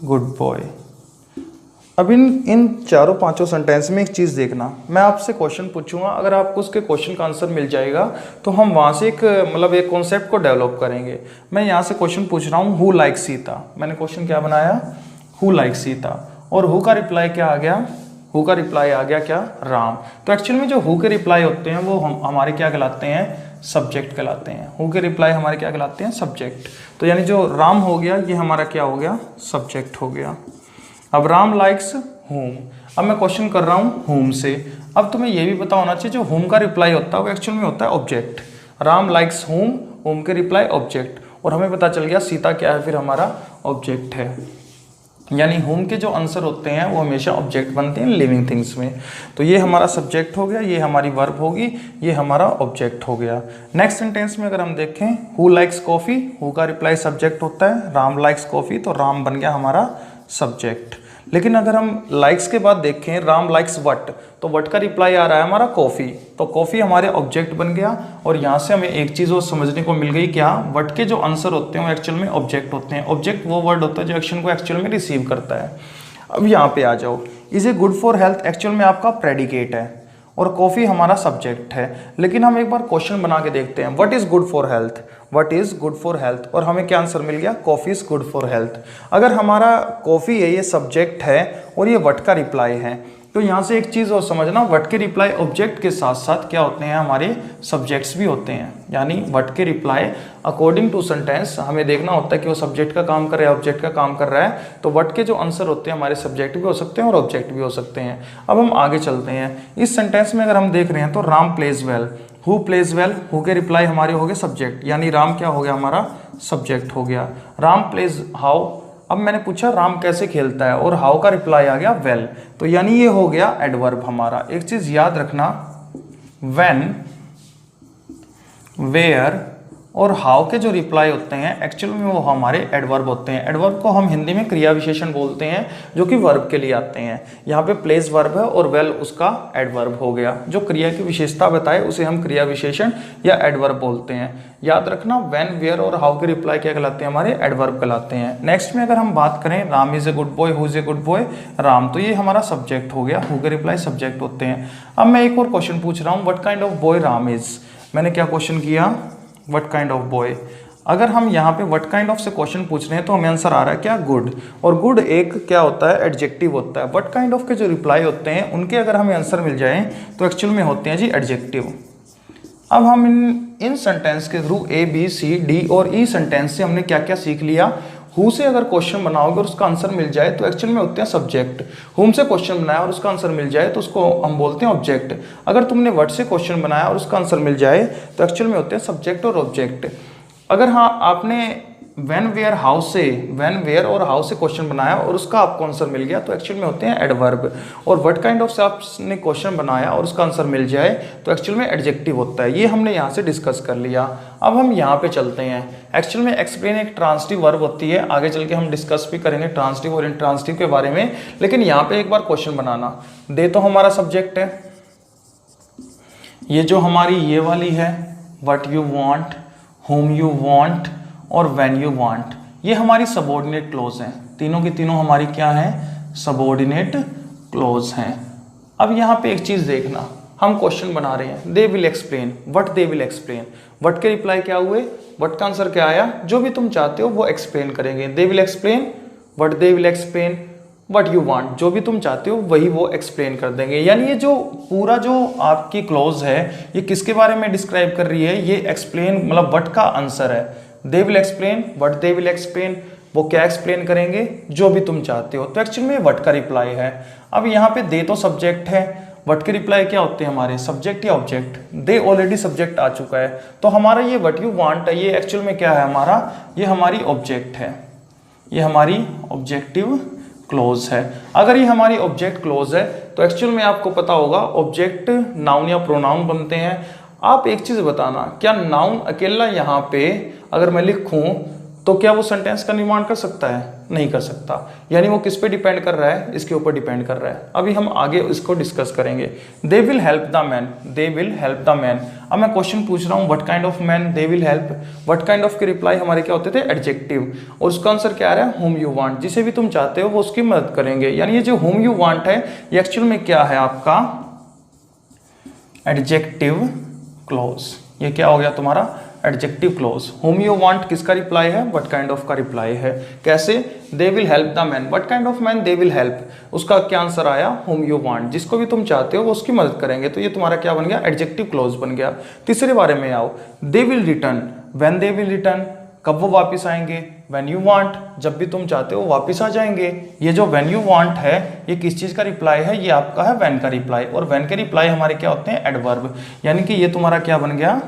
good boy. अब इन चारों पांचों सेंटेंस में एक चीज़ देखना, मैं आपसे क्वेश्चन पूछूंगा, अगर आपको उसके क्वेश्चन का आंसर मिल जाएगा तो हम वहाँ से एक कॉन्सेप्ट को डेवलप करेंगे। मैं यहाँ से क्वेश्चन पूछ रहा हूँ, हु लाइक सीता। मैंने क्वेश्चन क्या बनाया, हु लाइक सीता, और हु का रिप्लाई क्या आ गया, हु का रिप्लाई आ गया क्या, राम। तो एक्चुअल में जो हु के रिप्लाई होते हैं वो हमारे क्या कहलाते हैं, सब्जेक्ट कहलाते हैं। हु के रिप्लाई हमारे क्या कहलाते हैं, सब्जेक्ट। तो यानी जो राम हो गया ये हमारा क्या हो गया, सब्जेक्ट हो गया। अब राम लाइक्स होम, अब मैं क्वेश्चन कर रहा हूँ होम से। अब तुम्हें ये भी पता होना चाहिए जो होम का रिप्लाई होता है वो एक्चुअल में होता है object. Ram likes home, home के रिप्लाई ऑब्जेक्ट, और हमें पता चल गया सीता क्या है, फिर हमारा ऑब्जेक्ट है। यानी होम के जो आंसर होते हैं वो हमेशा ऑब्जेक्ट बनते हैं लिविंग थिंग्स में। तो ये हमारा सब्जेक्ट हो गया, ये हमारी वर्ब होगी, ये हमारा ऑब्जेक्ट हो गया। नेक्स्ट सेंटेंस में अगर हम देखें, हु लाइक्स कॉफ़ी, हु का रिप्लाई सब्जेक्ट होता है, राम लाइक्स कॉफ़ी, तो राम बन गया हमारा सब्जेक्ट। लेकिन अगर हम लाइक्स के बाद देखें, राम लाइक्स वट, तो वट का रिप्लाई आ रहा है हमारा कॉफ़ी, तो कॉफ़ी हमारे ऑब्जेक्ट बन गया। और यहाँ से हमें एक चीज़ और समझने को मिल गई, क्या, वट के जो आंसर होते हैं वो एक्चुअल में ऑब्जेक्ट होते हैं। ऑब्जेक्ट वो वर्ड होता है जो एक्शन को एक्चुअल में रिसीव करता है। अब यहाँ पे आ जाओ, is a good for health actual में आपका प्रेडिकेट है और कॉफ़ी हमारा सब्जेक्ट है। लेकिन हम एक बार क्वेश्चन बना के देखते हैं, what is good for health, what is good for health, और हमें क्या आंसर मिल गया, coffee is good for health. अगर हमारा कॉफ़ी है ये सब्जेक्ट है और ये व्हाट का रिप्लाई है, तो यहाँ से एक चीज़ और समझना, व्हाट के रिप्लाई ऑब्जेक्ट के साथ साथ क्या होते हैं, हमारे सब्जेक्ट्स भी होते हैं। यानी व्हाट के रिप्लाई अकॉर्डिंग टू सेंटेंस हमें देखना होता है कि वो सब्जेक्ट का काम कर रहा है, ऑब्जेक्ट का काम कर रहा है। तो व्हाट के जो आंसर होते हैं हमारे सब्जेक्ट भी हो सकते हैं और ऑब्जेक्ट भी हो सकते हैं। अब हम आगे चलते हैं। इस सेंटेंस में अगर हम देख रहे हैं तो Ram pledge well, who plays well, who के रिप्लाई हमारे हो गए सब्जेक्ट, यानी राम क्या हो गया, हमारा सब्जेक्ट हो गया। राम प्लेज हाउ, अब मैंने पूछा राम कैसे खेलता है और हाउ का रिप्लाई आ गया वेल, तो यानी ये हो गया एडवर्ब हमारा। एक चीज याद रखना, व्हेन, वेयर और हाउ के जो रिप्लाई होते हैं एक्चुअल में वो हमारे एडवर्ब होते हैं। एडवर्ब को हम हिंदी में क्रिया विशेषण बोलते हैं जो कि वर्ब के लिए आते हैं। यहाँ पे प्लेस वर्ब है और वेल उसका एडवर्ब हो गया। जो क्रिया की विशेषता बताए उसे हम क्रिया विशेषण या एडवर्ब बोलते हैं। याद रखना, व्हेन, वेयर और हाउ के रिप्लाई क्या कहलाते हैं, हमारे एडवर्ब कहलाते हैं। नेक्स्ट में अगर हम बात करें, Ram is a good boy, who is a good boy, Ram, तो ये हमारा सब्जेक्ट हो गया, हु के रिप्लाई सब्जेक्ट होते हैं। अब मैं एक और क्वेश्चन पूछ रहा हूँ, what kind of boy Ram is. मैंने क्या क्वेश्चन किया, व्हाट काइंड ऑफ बॉय। अगर हम यहाँ पे व्हाट काइंड ऑफ से क्वेश्चन पूछ रहे हैं तो हमें आंसर आ रहा है क्या, गुड। और गुड एक क्या होता है, एडजेक्टिव होता है। व्हाट काइंड ऑफ के जो रिप्लाई होते हैं उनके अगर हमें आंसर मिल जाए तो एक्चुअल में होते हैं जी एडजेक्टिव। अब हम इन सेंटेंस के through A, B, C, D और ई सेंटेंस से हमने क्या क्या सीख लिया। हु से अगर क्वेश्चन बनाओगे और उसका आंसर मिल जाए तो एक्चुअल में होते हैं सब्जेक्ट। हुम से क्वेश्चन बनाया और उसका आंसर मिल जाए तो उसको हम बोलते हैं ऑब्जेक्ट। अगर तुमने व्हाट से क्वेश्चन बनाया और उसका आंसर मिल जाए तो एक्चुअल में होते हैं सब्जेक्ट और ऑब्जेक्ट। अगर हाँ आपने व्हेन, वेयर, हाउ से, व्हेन, वेयर और हाउ से क्वेश्चन बनाया और उसका आपको आंसर मिल गया तो एक्चुअल में होते हैं एडवर्ब। और व्हाट काइंड ऑफ से आपने क्वेश्चन बनाया और उसका आंसर मिल जाए तो एक्चुअल में एडजेक्टिव होता है। ये हमने यहाँ से डिस्कस कर लिया। अब हम यहाँ पे चलते हैं। एक्चुअल में एक्सप्लेन एक ट्रांसिटिव वर्ब होती है, आगे चल के हम डिस्कस भी करेंगे ट्रांसिटिव और इंट्रांसिटिव के बारे में। लेकिन यहाँ पे एक बार क्वेश्चन बनाना, दे तो हमारा सब्जेक्ट है, ये जो हमारी ये वाली है what you want, whom you want और when you want, ये हमारी सबऑर्डिनेट क्लोज हैं। तीनों की तीनों हमारी क्या हैं, सबऑर्डिनेट क्लोज हैं। अब यहाँ पे एक चीज देखना, हम क्वेश्चन बना रहे हैं, they will explain, what they will explain, what के रिप्लाई क्या हुए, व्हाट का आंसर क्या आया, जो भी तुम चाहते हो वो एक्सप्लेन करेंगे। They will explain, what they will explain, what you want, जो भी तुम चाहते हो वही वो एक्सप्लेन कर देंगे। यानी ये जो पूरा जो आपकी क्लॉज है ये किसके बारे में डिस्क्राइब कर रही है, ये एक्सप्लेन मतलब व्हाट का आंसर है। They will explain, what they will explain, वो क्या एक्सप्लेन करेंगे, जो भी तुम चाहते हो। तो एक्चुअली में व्हाट का रिप्लाई है। अब यहाँ पे दे तो सब्जेक्ट है, व्हाट के रिप्लाई क्या होते हैं हमारे, सब्जेक्ट या ऑब्जेक्ट। दे ऑलरेडी सब्जेक्ट आ चुका है, तो हमारा ये व्हाट यू वांट है ये एक्चुअल में क्या है हमारा, ये हमारी ऑब्जेक्ट है, ये हमारी ऑब्जेक्टिव क्लोज है। अगर ये हमारी ऑब्जेक्ट क्लोज है तो एक्चुअल में आपको पता होगा ऑब्जेक्ट नाउन या प्रोनाउन बनते हैं। आप एक चीज बताना, क्या नाउन अकेला यहाँ पे अगर मैं लिखूं तो क्या वो सेंटेंस का निर्माण कर सकता है, नहीं कर सकता। यानी वो किस पे डिपेंड कर रहा है, इसके ऊपर डिपेंड कर रहा है। अभी हम आगे इसको डिस्कस करेंगे। They will help the man, they will help the man. अब मैं क्वेश्चन पूछ रहा हूँ what kind of man they will help, what kind of के रिप्लाई हमारे क्या होते थे, एडजेक्टिव, और उसका आंसर क्या आ रहा है, होम यू वांट। जिसे भी तुम चाहते हो वो उसकी मदद करेंगे। यानी ये जो होम यू वांट है ये एक्चुअल में क्या है आपका एडजेक्टिव क्लॉज। ये क्या हो गया तुम्हारा adjective clause. Home you want किसका रिप्लाई है, व्हाट काइंड ऑफ का रिप्लाई है। कैसे, they will help the man, what kind of man they will help, उसका क्या आंसर आया, होम यू वांट। जिसको भी तुम चाहते हो वो उसकी मदद करेंगे। तो ये तुम्हारा क्या बन गया, एडजेक्टिव क्लॉज बन गया। तीसरे बारे में आओ, they will return, when they will return, कब वो वापस आएंगे, व्हेन यू वांट, जब भी तुम चाहते हो वापस आ जाएंगे। ये जो व्हेन यू वांट है ये किस चीज का रिप्लाई है, ये आपका है व्हेन का रिप्लाई। और व्हेन के रिप्लाई हमारे क्या होते हैं, एडवर्ब। यानी कि ये तुम्हारा क्या बन गया,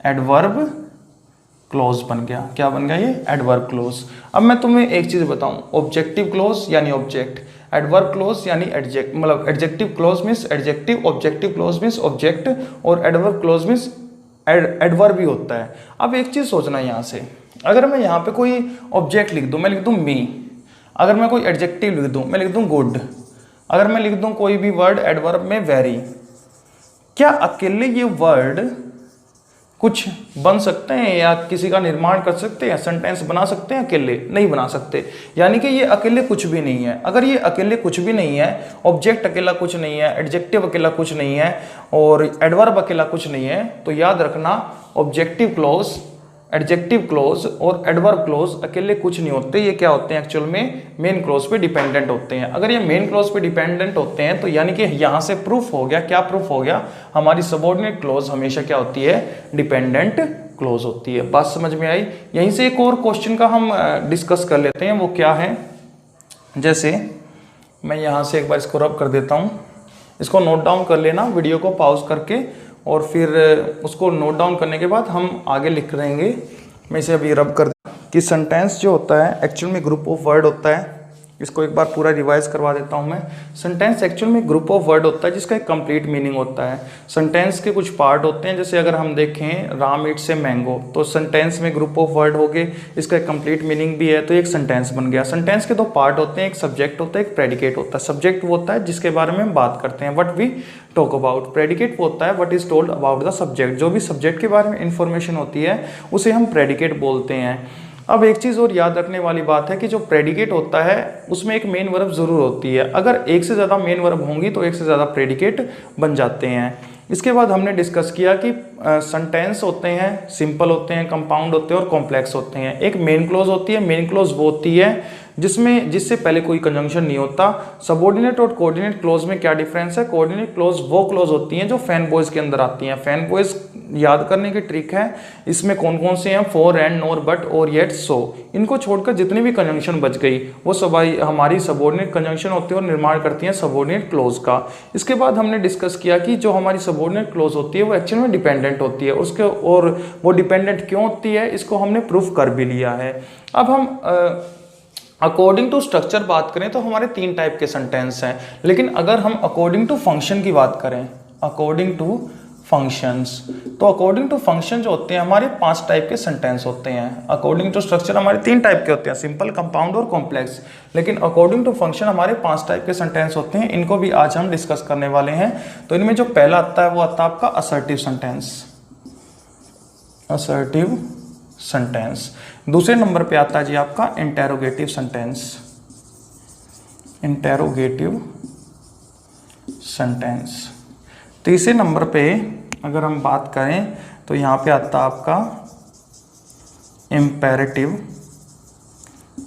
एडवर्ब क्लोज बन गया। क्या बन गया ये, एडवर्ब क्लोज। अब मैं तुम्हें एक चीज बताऊं, ऑब्जेक्टिव क्लोज यानी ऑब्जेक्ट, एडवर्ब क्लोज यानी एडजेक्ट, मतलब adjective close means adjective, objective close means object, और एडवर्ब क्लोज मींस एडवर्ब भी होता है। अब एक चीज सोचना यहाँ से, अगर मैं यहाँ पे कोई ऑब्जेक्ट लिख दूं, मैं लिख दूं मी, अगर मैं कोई एडजेक्टिव लिख दूं, मैं लिख दूं गुड, अगर मैं लिख दूं कोई भी वर्ड एडवर्ब में वेरी, क्या अकेले ये वर्ड कुछ बन सकते हैं या किसी का निर्माण कर सकते हैं, सेंटेंस बना सकते हैं, अकेले नहीं बना सकते। यानी कि ये अकेले कुछ भी नहीं है। अगर ये अकेले कुछ भी नहीं है, ऑब्जेक्ट अकेला कुछ नहीं है, एडजेक्टिव अकेला कुछ नहीं है, और एडवर्ब अकेला कुछ नहीं है, तो याद रखना ऑब्जेक्टिव क्लोज, एडजेक्टिव क्लोज और एडवर्ब क्लोज अकेले कुछ नहीं होते। ये क्या होते हैं एक्चुअल में, मेन क्लोज पे डिपेंडेंट होते हैं। अगर ये मेन क्लोज पे डिपेंडेंट होते हैं तो यानी कि यहाँ से प्रूफ हो गया, क्या प्रूफ हो गया, हमारी सबऑर्डिनेट क्लोज हमेशा क्या होती है, डिपेंडेंट क्लोज होती है। बात समझ में आई। यहीं से एक और क्वेश्चन का हम डिस्कस कर लेते हैं, वो क्या है, जैसे मैं यहाँ से एक बार इसको रब कर देता हूँ, इसको नोट डाउन कर लेना वीडियो को पॉज करके, और फिर उसको नोट डाउन करने के बाद हम आगे लिख रहेंगे। मैं इसे अभी रब कर कि सेंटेंस जो होता है एक्चुअल में ग्रुप ऑफ वर्ड होता है। इसको एक बार पूरा रिवाइज करवा देता हूँ मैं। सेंटेंस एक्चुअल में ग्रुप ऑफ वर्ड होता है जिसका एक कंप्लीट मीनिंग होता है। सेंटेंस के कुछ पार्ट होते हैं, जैसे अगर हम देखें राम ईट से मैंगो, तो सेंटेंस में ग्रुप ऑफ वर्ड हो गए, इसका एक कंप्लीट मीनिंग भी है, तो एक सेंटेंस बन गया। सेंटेंस के दो पार्ट होते हैं, एक सब्जेक्ट होता है, एक प्रेडिकेट होता है। सब्जेक्ट वो होता है जिसके बारे में हम बात करते हैं, what we talk about. Predicate वो होता है what is told about the subject, जो भी सब्जेक्ट के बारे में इंफॉर्मेशन होती है उसे हम प्रेडिकेट बोलते हैं। अब एक चीज़ और याद रखने वाली बात है कि जो प्रेडिकेट होता है उसमें एक मेन वर्ब जरूर होती है। अगर एक से ज़्यादा मेन वर्ब होंगी तो एक से ज़्यादा प्रेडिकेट बन जाते हैं। इसके बाद हमने डिस्कस किया कि सेंटेंस होते हैं, सिंपल होते हैं, कंपाउंड होते हैं और कॉम्प्लेक्स होते हैं। एक मेन क्लोज होती है, मेन क्लोज वो होती है जिससे पहले कोई कंजंक्शन नहीं होता। सबऑर्डिनेट और कोऑर्डिनेट क्लोज में क्या डिफरेंस है, कोऑर्डिनेट क्लोज वो क्लोज होती हैं जो फैन बॉयज के अंदर आती हैं। फैन बॉयज याद करने की ट्रिक है, इसमें कौन कौन से हैं, फॉर, एंड, नोर, बट, और, येट, सो। इनको छोड़कर जितनी भी कंजंक्शन बच गई वो सब हमारी सबऑर्डिनेट कंजंक्शन होती है और निर्माण करती हैं सबऑर्डिनेट क्लोज का। इसके बाद हमने डिस्कस किया कि जो हमारी सबऑर्डिनेट क्लोज होती है वो एक्चुअल में डिपेंडेंट होती है उसके, और वो डिपेंडेंट क्यों होती है इसको हमने प्रूफ कर भी लिया है। अब हम अकॉर्डिंग टू स्ट्रक्चर बात करें तो हमारे 3 टाइप के सेंटेंस हैं, लेकिन अगर हम अकॉर्डिंग टू फंक्शन की बात करें, अकॉर्डिंग टू फंक्शंस, तो अकॉर्डिंग टू फंक्शन जो होते हैं हमारे 5 टाइप के सेंटेंस होते हैं। अकॉर्डिंग टू स्ट्रक्चर हमारे 3 टाइप के होते हैं, सिंपल, कंपाउंड और कॉम्प्लेक्स, लेकिन अकॉर्डिंग टू फंक्शन हमारे 5 टाइप के सेंटेंस होते हैं। इनको भी आज हम डिस्कस करने वाले हैं। तो इनमें जो पहला आता है वो आता है आपका असर्टिव सेंटेंस, असर्टिव सेंटेंस। दूसरे नंबर पे आता है जी आपका इंटेरोगेटिव सेंटेंस, इंटेरोगेटिव सेंटेंस। तीसरे नंबर पे अगर हम बात करें तो यहाँ पे आता है आपका इम्पेरेटिव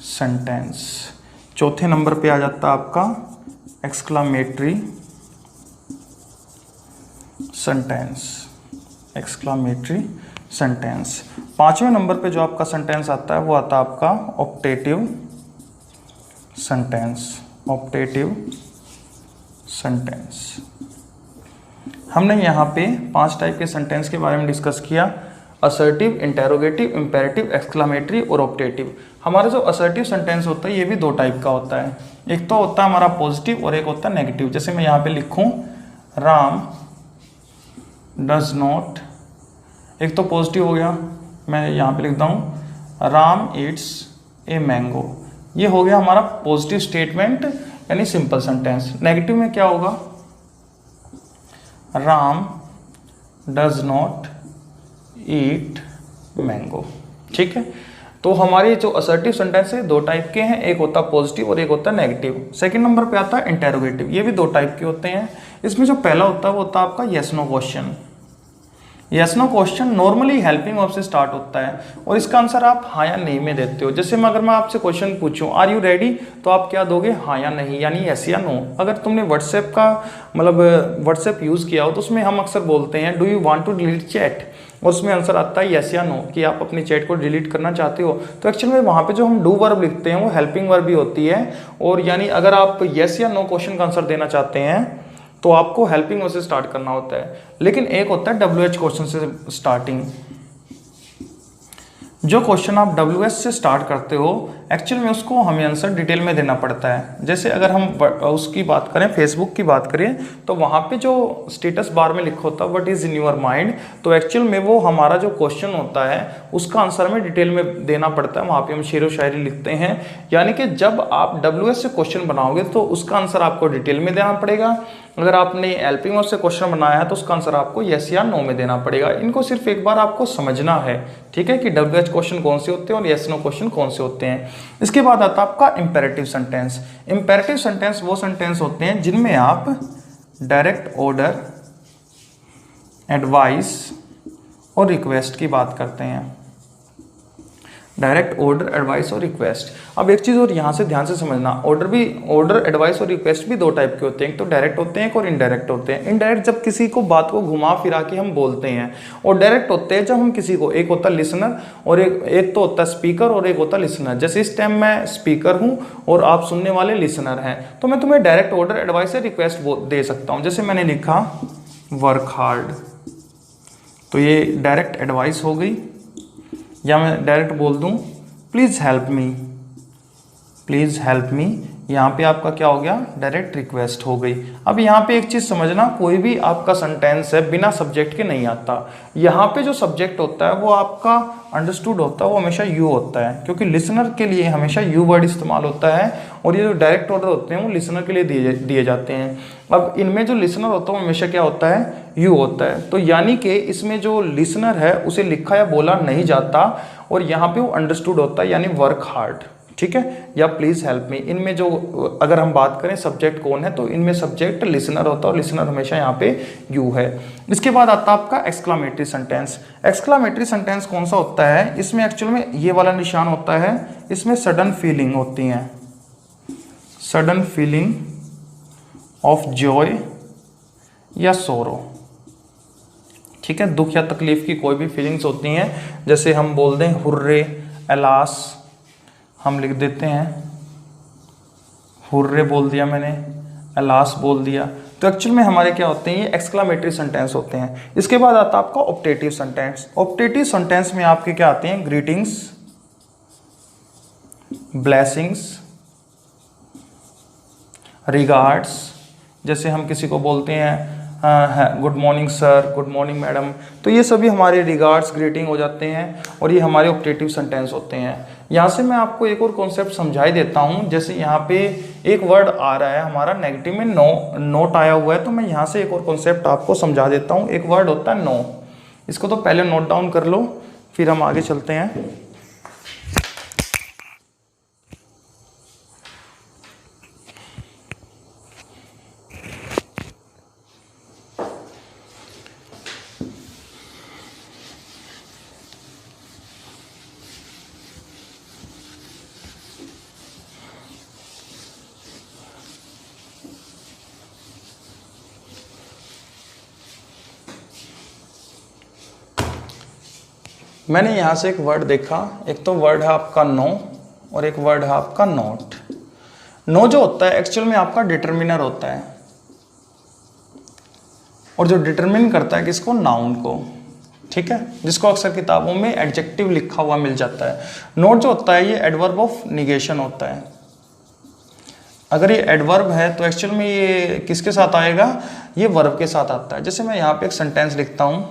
सेंटेंस। चौथे नंबर पे आ जाता है आपका एक्सक्लामेटरी सेंटेंस, एक्सक्लामेटरी सेंटेंस। पांचवें नंबर पे जो आपका सेंटेंस आता है वो आता है आपका ऑप्टेटिव सेंटेंस, ऑप्टेटिव सेंटेंस। हमने यहाँ पे 5 टाइप के सेंटेंस के बारे में डिस्कस किया, असर्टिव, इंटेरोगेटिव, इंपेरेटिव, एक्सक्लामेटरी और ऑप्टेटिव। हमारा जो असर्टिव सेंटेंस होता है ये भी 2 टाइप का होता है, एक तो होता है हमारा पॉजिटिव और एक होता है नेगेटिव। जैसे मैं यहाँ पे लिखूँ राम डज नॉट, एक तो पॉजिटिव हो गया, मैं यहाँ पे लिखता हूँ राम ईट्स ए मैंगो, ये हो गया हमारा पॉजिटिव स्टेटमेंट यानी सिंपल सेंटेंस। नेगेटिव में क्या होगा, Ram does not eat mango. ठीक है, तो हमारे जो असर्टिव सेंटेंस है 2 टाइप के हैं, एक होता है पॉजिटिव और एक होता है नेगेटिव। सेकंड नंबर पे आता है इंटेरोगेटिव, ये भी 2 टाइप के होते हैं। इसमें जो पहला होता है वो होता है आपका yes no question. Yes no question normally helping verb से स्टार्ट होता है और इसका आंसर आप हाँ या नहीं में देते हो। जैसे अगर मैं आपसे क्वेश्चन पूछूं आर यू रेडी, तो आप क्या दोगे, हाँ या नहीं, यानी यस या नो। अगर तुमने व्हाट्सएप का मतलब व्हाट्सएप यूज़ किया हो तो उसमें हम अक्सर बोलते हैं do you want to delete chat, और उसमें आंसर आता है यस या नो कि आप अपनी चैट को डिलीट करना चाहते हो। तो एक्चुअल में वहाँ पे जो हम डू वर्ब लिखते हैं वो हेल्पिंग वर्ब भी होती है, और यानी अगर आप यस या नो क्वेश्चन का आंसर देना चाहते हैं तो आपको हेल्पिंग वर्ब से स्टार्ट करना होता है। लेकिन एक होता है WH क्वेश्चन से स्टार्टिंग। जो क्वेश्चन आप WH से स्टार्ट करते हो एक्चुअल में उसको हमें आंसर डिटेल में देना पड़ता है। जैसे अगर हम उसकी बात करें, फेसबुक की बात करें, तो वहाँ पे जो स्टेटस बार में लिखा होता है what is in your mind, तो एक्चुअल में वो हमारा जो क्वेश्चन होता है उसका आंसर में डिटेल में देना पड़ता है। वहाँ पे हम शेर व शायरी लिखते हैं, यानी कि जब आप WH से क्वेश्चन बनाओगे तो उसका आंसर आपको डिटेल में देना पड़ेगा। अगर आपने हेल्पिंग वर्ब से क्वेश्चन बनाया है तो उसका आंसर आपको यस या नो में देना पड़ेगा। इनको सिर्फ एक बार आपको समझना है, ठीक है, कि WH क्वेश्चन कौन से होते हैं और यस नो क्वेश्चन कौन से होते हैं। इसके बाद आता है आपका इंपेरेटिव सेंटेंस। इंपेरेटिव सेंटेंस वो सेंटेंस होते हैं जिनमें आप डायरेक्ट ऑर्डर, एडवाइस और रिक्वेस्ट की बात करते हैं। डायरेक्ट ऑर्डर, एडवाइस और रिक्वेस्ट। अब एक चीज़ और यहाँ से ध्यान से समझना, ऑर्डर, एडवाइस और रिक्वेस्ट भी 2 टाइप के होते हैं, एक तो डायरेक्ट होते हैं, एक और इनडायरेक्ट होते हैं। इनडायरेक्ट जब किसी को बात को घुमा फिरा के हम बोलते हैं, और डायरेक्ट होते हैं जब हम किसी को, एक होता है लिसनर और एक तो होता है स्पीकर और एक होता है लिसनर। जैसे इस टाइम मैं स्पीकर हूँ और आप सुनने वाले लिसनर हैं, तो मैं तुम्हें डायरेक्ट ऑर्डर, एडवाइस या रिक्वेस्ट दे सकता हूँ। जैसे मैंने लिखा वर्क हार्ड, तो ये डायरेक्ट एडवाइस हो गई, या मैं डायरेक्ट बोल दूं please help me, please help me, यहाँ पे आपका क्या हो गया, डायरेक्ट रिक्वेस्ट हो गई। अब यहाँ पे एक चीज़ समझना, कोई भी आपका सेंटेंस है बिना सब्जेक्ट के नहीं आता। यहाँ पे जो सब्जेक्ट होता है वो आपका अंडरस्टूड होता है, वो हमेशा यू होता है, क्योंकि लिसनर के लिए हमेशा यू वर्ड इस्तेमाल होता है, और ये जो डायरेक्ट ऑर्डर होते हैं वो लिसनर के लिए दिए जाते हैं। अब इनमें जो लिसनर होता है वो हमेशा क्या होता है, यू होता है। तो यानी कि इसमें जो लिसनर है उसे लिखा या बोला नहीं जाता, और यहाँ पे वो अंडरस्टूड होता है, यानी वर्क हार्ड, ठीक है, या प्लीज हेल्प मी। इनमें जो अगर हम बात करें सब्जेक्ट कौन है, तो इनमें सब्जेक्ट लिसनर होता है, और लिसनर हमेशा यहाँ पे यू है। इसके बाद आता है आपका एक्सक्लामेटरी सेंटेंस। एक्सक्लामेटरी सेंटेंस कौन सा होता है, इसमें एक्चुअल में ये वाला निशान होता है, इसमें सडन फीलिंग होती है, सडन फीलिंग ऑफ जॉय या सोरो, ठीक है, दुख या तकलीफ की कोई भी फीलिंग्स होती हैं। जैसे हम बोल दें हुर्रे, एलास, हम लिख देते हैं हुर्रे बोल दिया मैंने, एलास बोल दिया, तो एक्चुअल में हमारे क्या होते हैं, ये एक्सक्लामेटरी सेंटेंस होते हैं। इसके बाद आता है आपका ऑप्टेटिव सेंटेंस। ऑप्टेटिव सेंटेंस में आपके क्या आते हैं, ग्रीटिंग्स, ब्लेसिंग्स, रिगार्ड्स। जैसे हम किसी को बोलते हैं good morning sir, good morning madam, तो ये सभी हमारे रिगार्ड्स, ग्रीटिंग हो जाते हैं, और ये हमारे ऑप्टेटिव सेंटेंस होते हैं। यहाँ से मैं आपको एक और कॉन्सेप्ट समझाई देता हूँ। जैसे यहाँ पे एक वर्ड आ रहा है हमारा नेगेटिव में, नोट आया हुआ है, तो मैं यहाँ से एक और कॉन्सेप्ट आपको समझा देता हूँ। एक वर्ड होता है नो, इसको तो पहले नोट डाउन कर लो, फिर हम आगे चलते हैं। मैंने यहाँ से एक वर्ड देखा, एक तो वर्ड है आपका नो और एक वर्ड है आपका नॉट। नो जो होता है एक्चुअल में आपका डिटरमिनर होता है, और जो डिटरमिन करता है किसको, नाउन को, ठीक है, जिसको अक्सर किताबों में एडजेक्टिव लिखा हुआ मिल जाता है। नोट जो होता है ये एडवर्ब ऑफ निगेशन होता है। अगर ये एडवर्ब है तो एक्चुअल में ये किसके साथ आएगा, ये वर्ब के साथ आता है। जैसे मैं यहाँ पे एक सेंटेंस लिखता हूँ,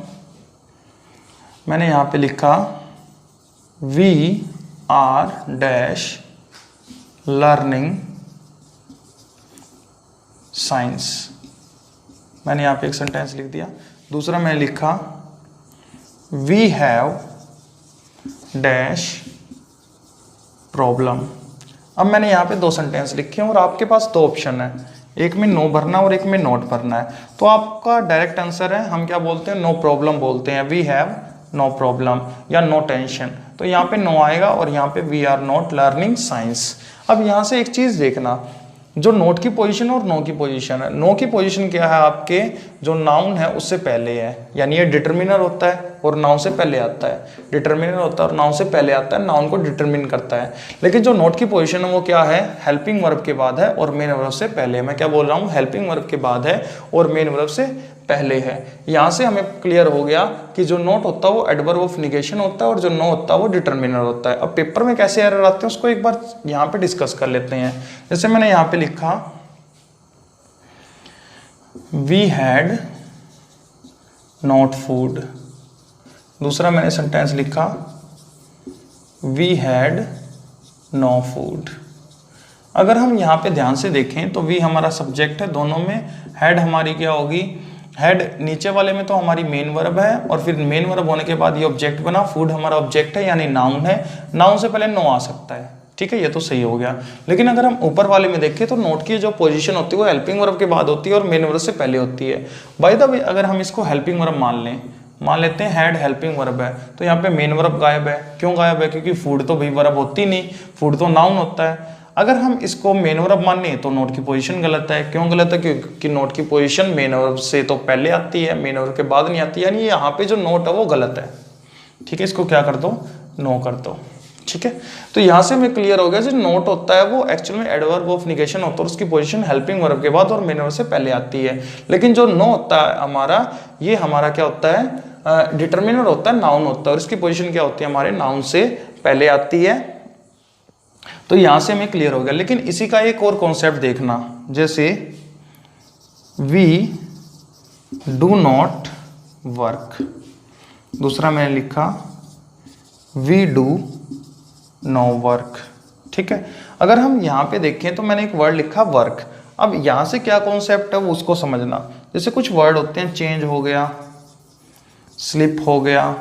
मैंने यहाँ पे लिखा we are dash learning science, मैंने यहाँ पे एक सेंटेंस लिख दिया। दूसरा मैंने लिखा वी हैव डैश प्रॉब्लम। अब मैंने यहाँ पे दो सेंटेंस लिखे हैं और आपके पास दो ऑप्शन है, एक में नो भरना और एक में नॉट भरना है। तो आपका डायरेक्ट आंसर है, हम क्या बोलते हैं, नो प्रॉब्लम बोलते हैं। वी हैव नो प्रॉब्लम या नो टेंशन, तो यहाँ पे नो आएगा और यहाँ पे we are not learning science. अब यहाँ से एक चीज़ देखना, जो नोट की पोजीशन और नो की पोजीशन है। नो की पोजीशन क्या है, आपके जो नाउन है उससे पहले है, यानी ये डिटरमिनर होता है और नाउन से पहले आता है। डिटरमिनर होता है और नाउन से पहले आता है, नाउन को डिटरमिन करता है। लेकिन जो नोट की पोजीशन है वो क्या है, हेल्पिंग वर्ब के बाद है और मेन वर्ब से पहले है। मैं क्या बोल रहा हूँ, हेल्पिंग वर्ब के बाद है और मेन वर्ब से पहले है। यहाँ से हमें क्लियर हो गया कि जो नोट होता है वो एडवर्ब ऑफ निगेशन होता है और जो नो होता है वो डिटरमिनर होता है। अब पेपर में कैसे एरर आते हैं उसको एक बार यहाँ पे डिस्कस कर लेते हैं। जैसे मैंने यहाँ पे लिखा वी हैड नॉट फूड, दूसरा मैंने सेंटेंस लिखा वी हैड नो फूड। अगर हम यहाँ पे ध्यान से देखें तो वी हमारा सब्जेक्ट है, दोनों में हैड हमारी क्या होगी, हेड नीचे वाले में तो हमारी मेन वर्ब है और फिर मेन वर्ब होने के बाद ये ऑब्जेक्ट बना, फूड हमारा ऑब्जेक्ट है यानी नाउन है, नाउन से पहले नो आ सकता है, ठीक है, ये तो सही हो गया। लेकिन अगर हम ऊपर वाले में देखें तो नोट की जो पोजीशन होती है वो हेल्पिंग वर्ब के बाद होती है और मेन वर्ब से पहले होती है। बाय द वे अगर हम इसको हेल्पिंग वर्ब मान लेते हैं, हैड हेल्पिंग वर्ब है, तो यहाँ पे मेन वर्ब गायब है। क्यों गायब है, क्योंकि फूड तो भाई वर्ब होती नहीं, फूड तो नाउन होता है। अगर हम इसको मेन वर्ब माने तो नोट की पोजीशन गलत है। क्यों गलत है, क्योंकि नोट की पोजीशन मेन वर्ब से तो पहले आती है, मेन वर्ब के बाद नहीं आती, यानी यहाँ पे जो नोट है वो गलत है, ठीक है। इसको क्या कर दो, नो कर दो, ठीक है। तो यहाँ से हमें क्लियर हो गया जो नोट होता है वो एक्चुअल में एडवर्ब ऑफ निगेशन होता है, उसकी पोजीशन हेल्पिंग वर्ब के बाद और मेन वर्ब से पहले आती है। लेकिन जो नो होता है हमारा, ये हमारा क्या होता है, डिटरमिनर होता है, नाउन होता है और इसकी पोजीशन क्या होती है, हमारे नाउन से पहले आती है। तो यहां से हमें क्लियर हो गया। लेकिन इसी का एक और कॉन्सेप्ट देखना, जैसे वी डू नॉट वर्क, दूसरा मैंने लिखा वी डू नो वर्क, ठीक है। अगर हम यहां पे देखें तो मैंने एक वर्ड लिखा वर्क। अब यहां से क्या कॉन्सेप्ट है वो उसको समझना। जैसे कुछ वर्ड होते हैं, चेंज हो गया, स्लिप हो गया,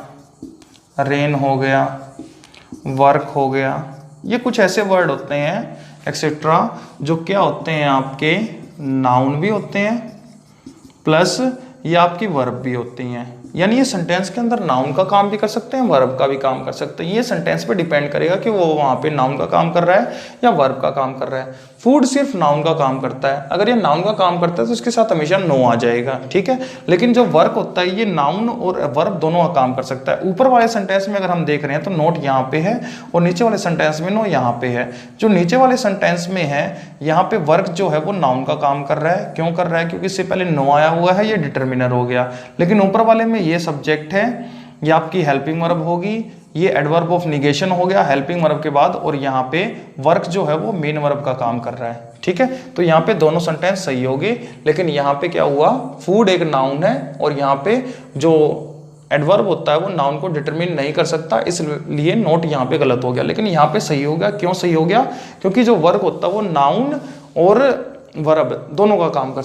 रेन हो गया, वर्क हो गया, ये कुछ ऐसे वर्ड होते हैं एक्सेट्रा जो क्या होते हैं, आपके नाउन भी होते हैं प्लस ये आपकी वर्ब भी होती हैं। यानी ये सेंटेंस के अंदर नाउन का काम भी कर सकते हैं, वर्ब का भी काम कर सकते हैं। ये सेंटेंस पे डिपेंड करेगा कि वो वहाँ पे नाउन का काम कर रहा है या वर्ब का काम कर रहा है। फूड सिर्फ नाउन का काम करता है, अगर ये नाउन का काम करता है तो इसके साथ हमेशा नो आ जाएगा, ठीक है। लेकिन जो वर्क होता है ये नाउन और वर्ब दोनों का काम कर सकता है। ऊपर वाले सेंटेंस में अगर हम देख रहे हैं तो नोट यहाँ पे है और नीचे वाले सेंटेंस में नो यहाँ पे है। जो नीचे वाले सेंटेंस में है यहाँ पे वर्क जो है वो नाउन का काम कर रहा है। क्यों कर रहा है, क्योंकि इससे पहले नो आया हुआ है, ये डिटरमिनर हो गया। लेकिन ऊपर वाले में ये सब्जेक्ट है, ये आपकी हेल्पिंग वर्ब होगी, ये एडवर्ब ऑफ निगेशन हो गया हेल्पिंग वर्ब के बाद, और यहाँ पे वर्क जो है वो मेन वर्ब का काम कर रहा है, ठीक है। तो यहाँ पे दोनों सेंटेंस सही होगी। लेकिन यहाँ पे क्या हुआ, फूड एक नाउन है और यहाँ पे जो एडवर्ब होता है वो नाउन को डिटरमिन नहीं कर सकता, इसलिए नोट यहाँ पे गलत हो गया। लेकिन यहाँ पे सही हो गया। क्यों सही हो गया, क्योंकि जो वर्क होता है वो नाउन और वर्ब दोनों का काम कर सकता है।